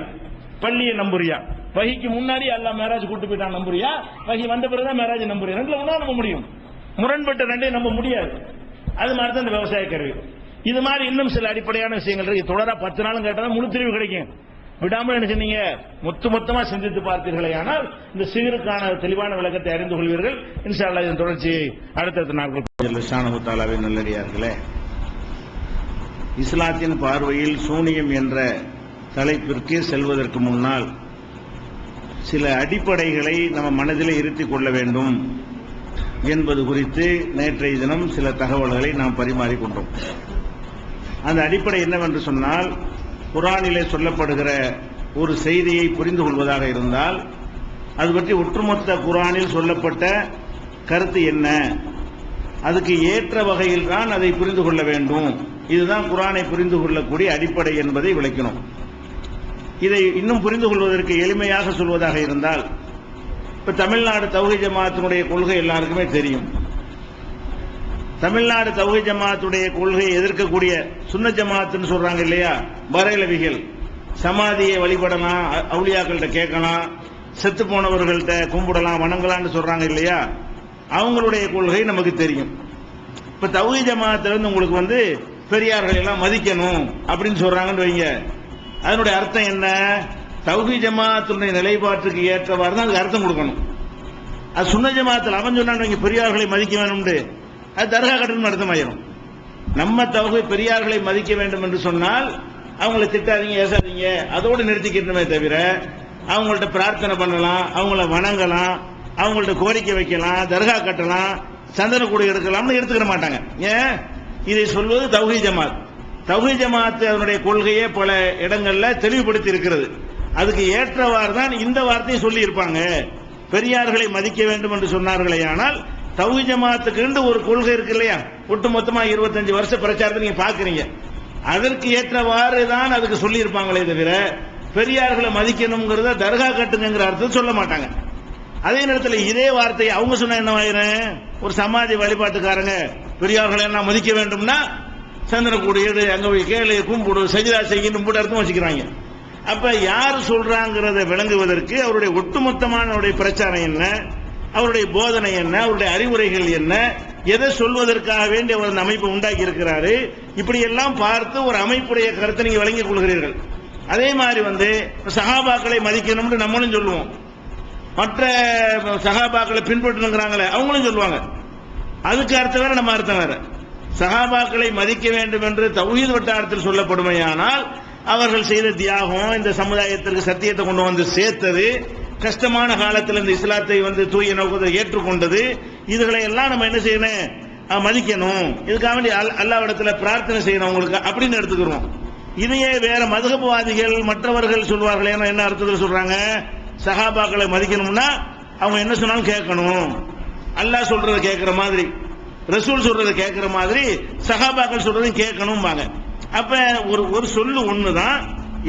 பள்ளியை நம்புறியா? வஹிக்கு முன்னாடி அல்லாஹ் மேராஜ் கூட்டு போயிட்டான் நம்புறியா? வஹி வந்த பிறகுதான் மேராஜ் நம்புறியா? ரெண்டுல ஒண்ணா நம்ப முடியும், முரண்பட்ட ரெண்டையும் நம்ப முடியாது. அது மாதிரி தான் இந்த விவசாய கருவி. இது மாதிரி இன்னும் சில அடிப்படையான விஷயங்கள் இருக்கு. தொடரா 10 நாளும் கேட்டா முழு தெளிவு கிடைக்கும். விடாமல் என்ன சொன்னீங்க? மொத்தமா சிந்தித்து பார்த்தீர்களே ஆனால் இந்த சிகருக்கான தெளிவான விளக்கத்தை அறிந்து கொள்வீர்கள். இன்ஷா அல்லாஹ் இதன் தொடர்ச்சியை அடுத்தடுத்த நாட்கள். ஷானஹு தஆலாவின் நல்லடியார்களே, இஸ்லாத்தின் பார்வையில் சூனியம் என்ற தலைப்பிற்கு செல்வதற்கு முன்னால் சில அடிப்படைகளை நம்ம மனதிலே இருத்திக் கொள்ள வேண்டும் என்பது குறித்து நேற்றைய தினம் சில தகவல்களை நாம் பரிமாறிக்கொண்டோம். அந்த அடிப்படை என்னவென்று சொன்னால், குர்ஆனிலே சொல்லப்படுகிற ஒரு செய்தியை புரிந்து கொள்வதாக இருந்தால் அது பற்றி ஒட்டுமொத்த குர்ஆனில் சொல்லப்பட்ட கருத்து என்ன, அதுக்கு ஏற்ற வகையில் தான் அதை புரிந்து கொள்ள வேண்டும். இதுதான் குர்ஆனை புரிந்து கொள்ளக்கூடிய அடிப்படை என்பதை விளக்கினோம். இதை இன்னும் புரிந்து கொள்வதற்கு எளிமையாக சொல்வதாக இருந்தால், இப்ப தமிழ்நாடு தௌஹீத் ஜமாஅத்தினுடைய கொள்கை எல்லாருக்குமே தெரியும். தமிழ்நாடு தௌஹீத் ஜமாஅத்துடைய கொள்கையை எதிர்க்கக்கூடிய சுன்னத் ஜமாஅத்துன்னு சொல்றாங்க இல்லையா, பரேலவிகள் சமாதியை வழிபடலாம், அவுலியாக்கள்கிட்ட கேட்கலாம், செத்து போனவர்கள்ட்ட கும்பிடலாம், வணங்கலாம்னு சொல்றாங்க இல்லையா, அவங்களுடைய கொள்கை நமக்கு தெரியும். இப்ப தௌஹீத் ஜமாஅத்துல இருந்து உங்களுக்கு பெரியார்களை எல்லாம் மதிக்கணும் அப்படின்னு சொல்றாங்கன்னு வைங்க, அதனுடைய அர்த்தம் என்ன? தௌஹீத் ஜமாஅத்துடைய நிலைப்பாட்டுக்கு ஏற்றவாறு தான் அதுக்கு அர்த்தம் கொடுக்கணும். அது சுன்னத் ஜமாஅத்தில் அவன் சொன்னான் பெரியார்களை மதிக்க வேணும்னு, அது தர்கா கட்டணும் அர்த்தமாயிரும். நம்ம தௌஹீத் பெரியார்களை மதிக்க வேண்டும் என்று சொன்னால் அவங்களை திட்டாதீங்க, ஏசாதீங்க, அதோடு நிறுத்திக்கிட்டமே தவிர அவங்கள்ட்ட பிரார்த்தனை பண்ணலாம், அவங்கள வணங்கலாம், அவங்கள்ட்ட கோரிக்கை வைக்கலாம், தர்கா கட்டலாம், சந்தன கூடை எடுக்கலாம்னு எடுத்துக்கிற மாட்டாங்க. ஏன் இதை சொல்வது? தௌஹீத் ஜமாத். தௌஹீத் ஜமாத் அதனுடைய கொள்கையே பல இடங்கள்ல தெளிவுபடுத்தி இருக்கிறது. அதுக்கு ஏற்றவாறு தான் இந்த வார்த்தையை சொல்லி இருப்பாங்க. பெரியார்களை மதிக்க வேண்டும் என்று சொன்னார்களே, ஆனால் தௌஹீத் ஜமாத்துக்கு ஒரு கொள்கை இருக்கு இல்லையா, ஒட்டுமொத்தமா 25 வருஷ பிரச்சாரத்தை நீங்க பாக்குறீங்க, அதற்கு ஏற்றவாறு தான் அதுக்கு சொல்லி இருப்பாங்களே தவிர பெரியார்களை மதிக்கணுங்கிறத தர்கா கட்டுங்கிற அர்த்தம் சொல்ல மாட்டாங்க. அதே நேரத்தில் இதே வார்த்தையை அவங்க சொன்ன என்னவாயிரும், ஒரு சமாதி வழிபாட்டுக்காரங்க பெரியார்களை எல்லாம் மதிக்க வேண்டும்னா சந்திரக்கூடு ஏடு, அங்க போய் கேளு, கும்பிடு, சஜிதா செய்யணும், மூட அர்த்தம் வச்சுக்கிறாங்க. அப்ப யார் சொல்றாங்கிறத விளங்குவதற்கு அவருடைய ஒட்டுமொத்தமான பிரச்சாரம் என்ன, அவருடைய போதனை என்ன, அவருடைய அறிவுரைகள் என்ன, எதை சொல்வதற்காக வேண்டி அவர் அந்த அமைப்பை உண்டாக்கி இருக்கிறாரு, இப்படி எல்லாம் பார்த்து ஒரு அமைப்புடைய கருத்தை நீங்க விளங்கிக் கொள்கிறீர்கள். அதே மாதிரி சஹாபாக்களை மதிக்கணும்னு நம்மளும் சொல்லுவோம், மற்ற சஹாபாக்களை பின்பற்றணுங்கிறாங்களே அவங்களும் சொல்லுவாங்க. அதுக்கு அர்த்தம் வேற, நம்ம அர்த்தம் வேற. சஹாபாக்களை மதிக்க வேண்டும் என்று தௌஹீத் வட்டாரத்தில் சொல்லப்படுமையானால் அவர்கள் செய்த தியாகம், இந்த சமுதாயத்திற்கு சத்தியத்தை கொண்டு வந்து சேர்த்தது, கஷ்டமான காலத்தில் இந்த இஸ்லாத்தை தூய நோக்கத்தை ஏற்றுக்கொண்டது, இதுகளை எல்லாம் நம்ம என்ன செய்யணும்? மதிக்கணும். இதுக்காக வேண்டி அல்லாஹ்விடத்துல பிரார்த்தனை செய்யணும் அவங்களுக்கு அப்படின்னு எடுத்துக்கிறோம். இதையே வேற மதுஹப்வாதிகள் மற்றவர்கள் சொல்வார்கள். என்ன அர்த்தத்தில் சொல்றாங்க? சஹாபாக்களை மதிக்கணும்னா அவங்க என்ன சொன்னாலும் கேட்கணும், அல்லாஹ் சொல்றதை கேட்கிற மாதிரி, ரசூல் சொல்றதை கேட்கிற மாதிரி சஹாபாக்கள் சொல்றதையும் கேட்கணும்பாங்க. அப்ப ஒரு சொல்லு ஒண்ணுதான்,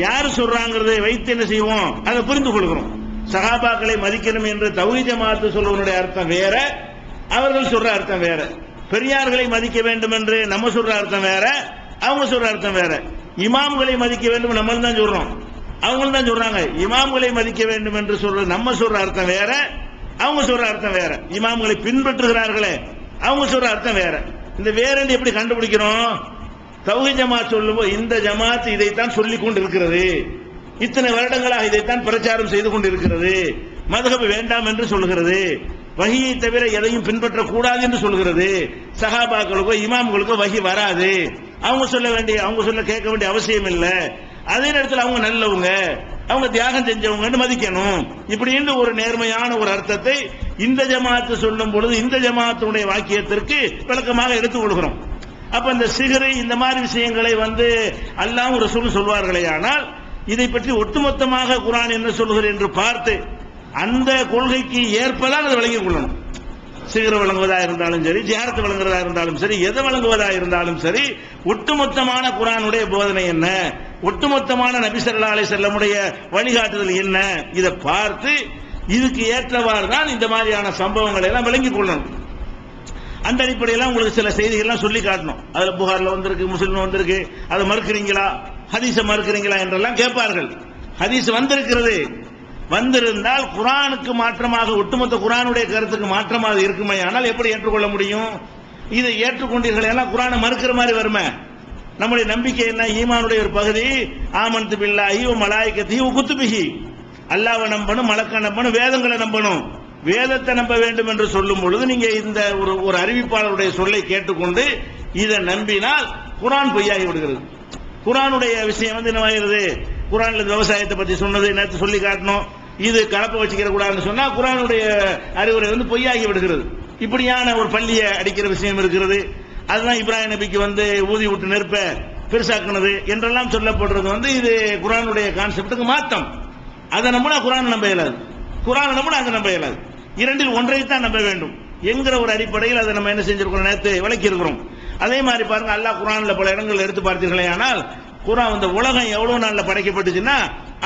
யாரு சொல்றாங்கிறதை வைத்து என்ன செய்வோம்? அதை புரிந்து கொள்கிறோம். சஹாபாக்களை மதிக்கணும் என்று தௌஹீத் ஜமாஅத் சொல்வதனுடைய அர்த்தம் வேற, அவர்கள் சொல்ற அர்த்தம் வேற. பெரியார்களை மதிக்க வேண்டும் என்று நம்ம சொல்ற அர்த்தம் வேற, அவங்க சொல்ற அர்த்தம் வேற. இமாம்களை மதிக்க வேண்டும் நம்ம தான் சொல்றோம், அவங்க தான் சொல்றாங்க. இமாம்களை மதிக்க வேண்டும் என்று சொல்ற நம்ம சொல்ற அர்த்தம் வேற, அவங்க சொல்ற அர்த்தம் வேற. இமாம்களை பின்பற்றுகிறார்களே அவங்க சொல்ற அர்த்தம் வேற. இந்த வேற எப்படி கண்டுபிடிக்கிறோம்? தௌஹீத் ஜமாஅத் சொல்லும்போது இந்த ஜமாஅத் இதைத்தான் சொல்லிக் கொண்டு இருக்கிறது, இத்தனை வருடங்களாக இதைத்தான் பிரச்சாரம் செய்து கொண்டிருக்கிறது, மதுஹப் வேண்டாம் என்று சொல்கிறது, வஹியை தவிர எதையும் பின்பற்றக்கூடாது என்று சொல்கிறது, சஹாபாக்களுக்கோ இமாம்களுக்கோ வஹி வராது, அவங்க சொல்ல கேட்க வேண்டிய அவசியம் இல்லை, அதே நேரத்தில் அவங்க நல்லவங்க, அவங்க தியாகம் செஞ்சவங்க மதிக்கணும், இப்படின்னு ஒரு நேர்மையான ஒரு அர்த்தத்தை இந்த ஜமாஅத்து சொல்லும் பொழுது இந்த ஜமாஅத்துடைய வாக்கியத்திற்கு விளக்கமாக எடுத்துக் கொள்கிறோம். அப்ப இந்த சிகரை இந்த மாதிரி விஷயங்களை அல்லாஹ் ரசூல் சொல்வார்களே, ஆனால் இதை பற்றி ஒட்டுமொத்தமாக குர்ஆன் என்ன சொல்கிறது என்று பார்த்து அந்த கொள்கைக்கு ஏற்பதான் அதை விளங்கிக் கொள்ளணும். சிகர வழங்குவதா இருந்தாலும் சரி, ஜியாரத் வழங்குவதா இருந்தாலும் சரி, எதை வழங்குவதா இருந்தாலும் சரி, ஒட்டுமொத்தமான குர்ஆனுடைய போதனை என்ன, ஒட்டுமொத்தமான நபி ஸல்லல்லாஹு அலைஹி வஸல்லமுடைய வழிகாட்டுதல் என்ன, இதை பார்த்து இதுக்கு ஏற்றவாறு தான் இந்த மாதிரியான சம்பவங்களை எல்லாம் விளங்கிக் கொள்ளணும். அந்த அடிப்படையில் உங்களுக்கு சில செய்திகள்லாம் சொல்லி காட்டணும். அதுல புகார்ல வந்திருக்கு, முஸ்லிம்ல வந்திருக்கு, அதை மறுக்கிறீங்களா, ஹதீஸை மறுக்கிறீங்களா என்றெல்லாம் கேட்பார்கள். ஹதீஸ் வந்திருந்தால் குர்ஆனுக்கு மாற்றமாக, ஒட்டுமொத்த குர்ஆனுடைய கருத்துக்கு மாற்றமாக இருக்குமே, ஆனால் எப்படி ஏற்றுக்கொள்ள முடியும்? இதை ஏற்றுக்கொண்டீர்கள் எல்லாம் குர்ஆனை மறுக்கிற மாதிரி வருமே. நம்முடைய நம்பிக்கை என்ன? ஈமானுடைய ஒரு பகுதி ஆமன்து பில்லாஹி வ மலாயிகத்திஹி வ குதுபிஹி, அல்லாஹ்வை நம்பணும், மலக்க நம்பணும், வேதங்களை நம்பணும். வேதத்தை நம்ப வேண்டும் என்று சொல்லும் பொழுது நீங்க இந்த ஒரு அறிவிப்பாளருடைய சொல்லை கேட்டுக்கொண்டு இதை நம்பினால் குர்ஆன் பொய்யாகி விடுகிறது. குர்ஆனுடைய விஷயம் என்னவாகிறது? குர்ஆன்ல விவசாயத்தை பத்தி சொன்னது நேற்று சொல்லி காட்டணும், இது கலப்பை வச்சுக்கிற கூடாதுன்னு சொன்னா குர்ஆனுடைய அறிவுரை பொய்யாகி விடுகிறது. இப்படியான ஒரு பள்ளியை அடிக்கிற விஷயம் இருக்கிறது. அதுதான் இப்ராஹிம் நபிக்கு ஊதி விட்டு நெருப்ப பெருசாக்குனது என்றெல்லாம் சொல்லப்படுறது இது குர்ஆனுடைய கான்செப்டுக்கு மாத்தம். அதை நம்பினா குர்ஆன் நம்ப இயலாது, குர்ஆன் நம்பினா அதை நம்ப இயலாது. இரண்டில் ஒன்றைத்தான் நம்ப வேண்டும் என்கிற ஒரு அடிப்படையில் அதை நம்ம என்ன செஞ்சிருக்கிறோம், நேற்று விளக்கி இருக்கிறோம். அதே மாதிரி பாருங்க, அல்லாஹ் குர்ஆன்ல பல இடங்கள் எடுத்து பார்த்தீர்களே, ஆனால் குர்ஆன் உலகம் எவ்வளவு நாள்ல படைக்கப்பட்டுச்சுன்னா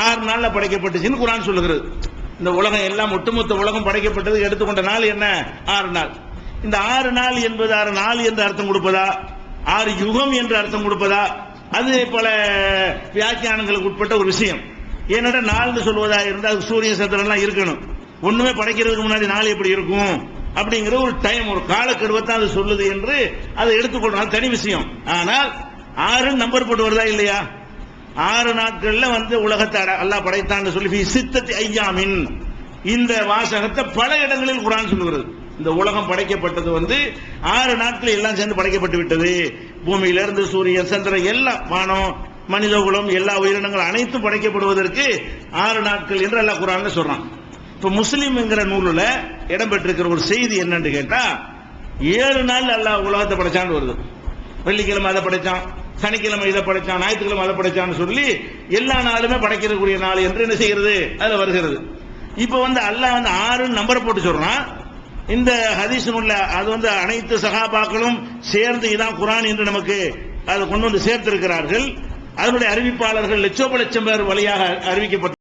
6 நாள்ல படைக்கப்பட்டுச்சுன்னு குர்ஆன் சொல்லுகிறது. இந்த உலகம் எல்லாம் ஒட்டுமொத்த உலகம் படைக்கப்பட்டது எடுத்துக்கொண்ட நாள் என்ன? 6 நாள். இந்த 6 நாள் என்பது 6 நாள் என்று அர்த்தம் கொடுப்பதா, 6 யுகம் என்று அர்த்தம் கொடுப்பதா, அது பல வியாக்கியானங்களுக்கு உட்பட்ட ஒரு விஷயம். ஏன்னா நாள்னு சொல்வதா இருந்தால் சூரிய சந்திரன் எல்லாம் இருக்கணும். ஒண்ணுமே படைக்கிறதுக்கு முன்னாடி நாள் எப்படி இருக்கும் அப்படிங்கிற ஒரு டைம், ஒரு காலக்கெடுவத்தான் அது சொல்லுது என்று அதை எடுத்துக்கொள்றாங்க, தனி விஷயம். ஆனால் 6 நம்பர் போட்டு வருதா இல்லையா? 6 நாட்கள்ல உலகத்தை அல்லாஹ் படைத்தான்னு சொல்லி சித்தத்தி ஐயாமின் இந்த வாசகத்தை பல இடங்களில் குர்ஆன் சொல்லுகிறது. இந்த உலகம் படைக்கப்பட்டது 6 நாட்கள் எல்லாம் சேர்ந்து படைக்கப்பட்டு விட்டது. பூமியிலிருந்து சூரியன் சந்திரன் எல்லாம் வானம் மனித குலம் எல்லா உயிரினங்கள் அனைத்தும் படைக்கப்படுவதற்கு 6 நாட்கள் என்று அல்லாஹ் குர்ஆன்ல சொல்றான். இப்ப முஸ்லிம் என்கிற நூலில் இடம்பெற்றிருக்கிற ஒரு செய்தி என்னன்னு கேட்டா, 7 நாள் அல்லாஹ் உலகத்தை படைச்சான்னு வருது. வெள்ளிக்கிழமை அதை படைச்சான், சனிக்கிழமை இதை படைச்சான், ஞாயிற்றுக்கிழமை அதை படைச்சான்னு சொல்லி எல்லா நாளுமே படைக்கக்கூடிய நாள் என்று என்ன செய்கிறது அதுல வருகிறது. இப்ப அல்லாஹ் 6 நம்பரை போட்டு சொல்றான். இந்த ஹதீஸ் நூல்ல அது அனைத்து சஹாபாக்களும் சேர்ந்து இதான் குர்ஆன் என்று நமக்கு அதை கொண்டு சேர்த்திருக்கிறார்கள். அதனுடைய அறிவிப்பாளர்கள் லட்சோப லட்சம் பேர் வழியாக அறிவிக்கப்பட்ட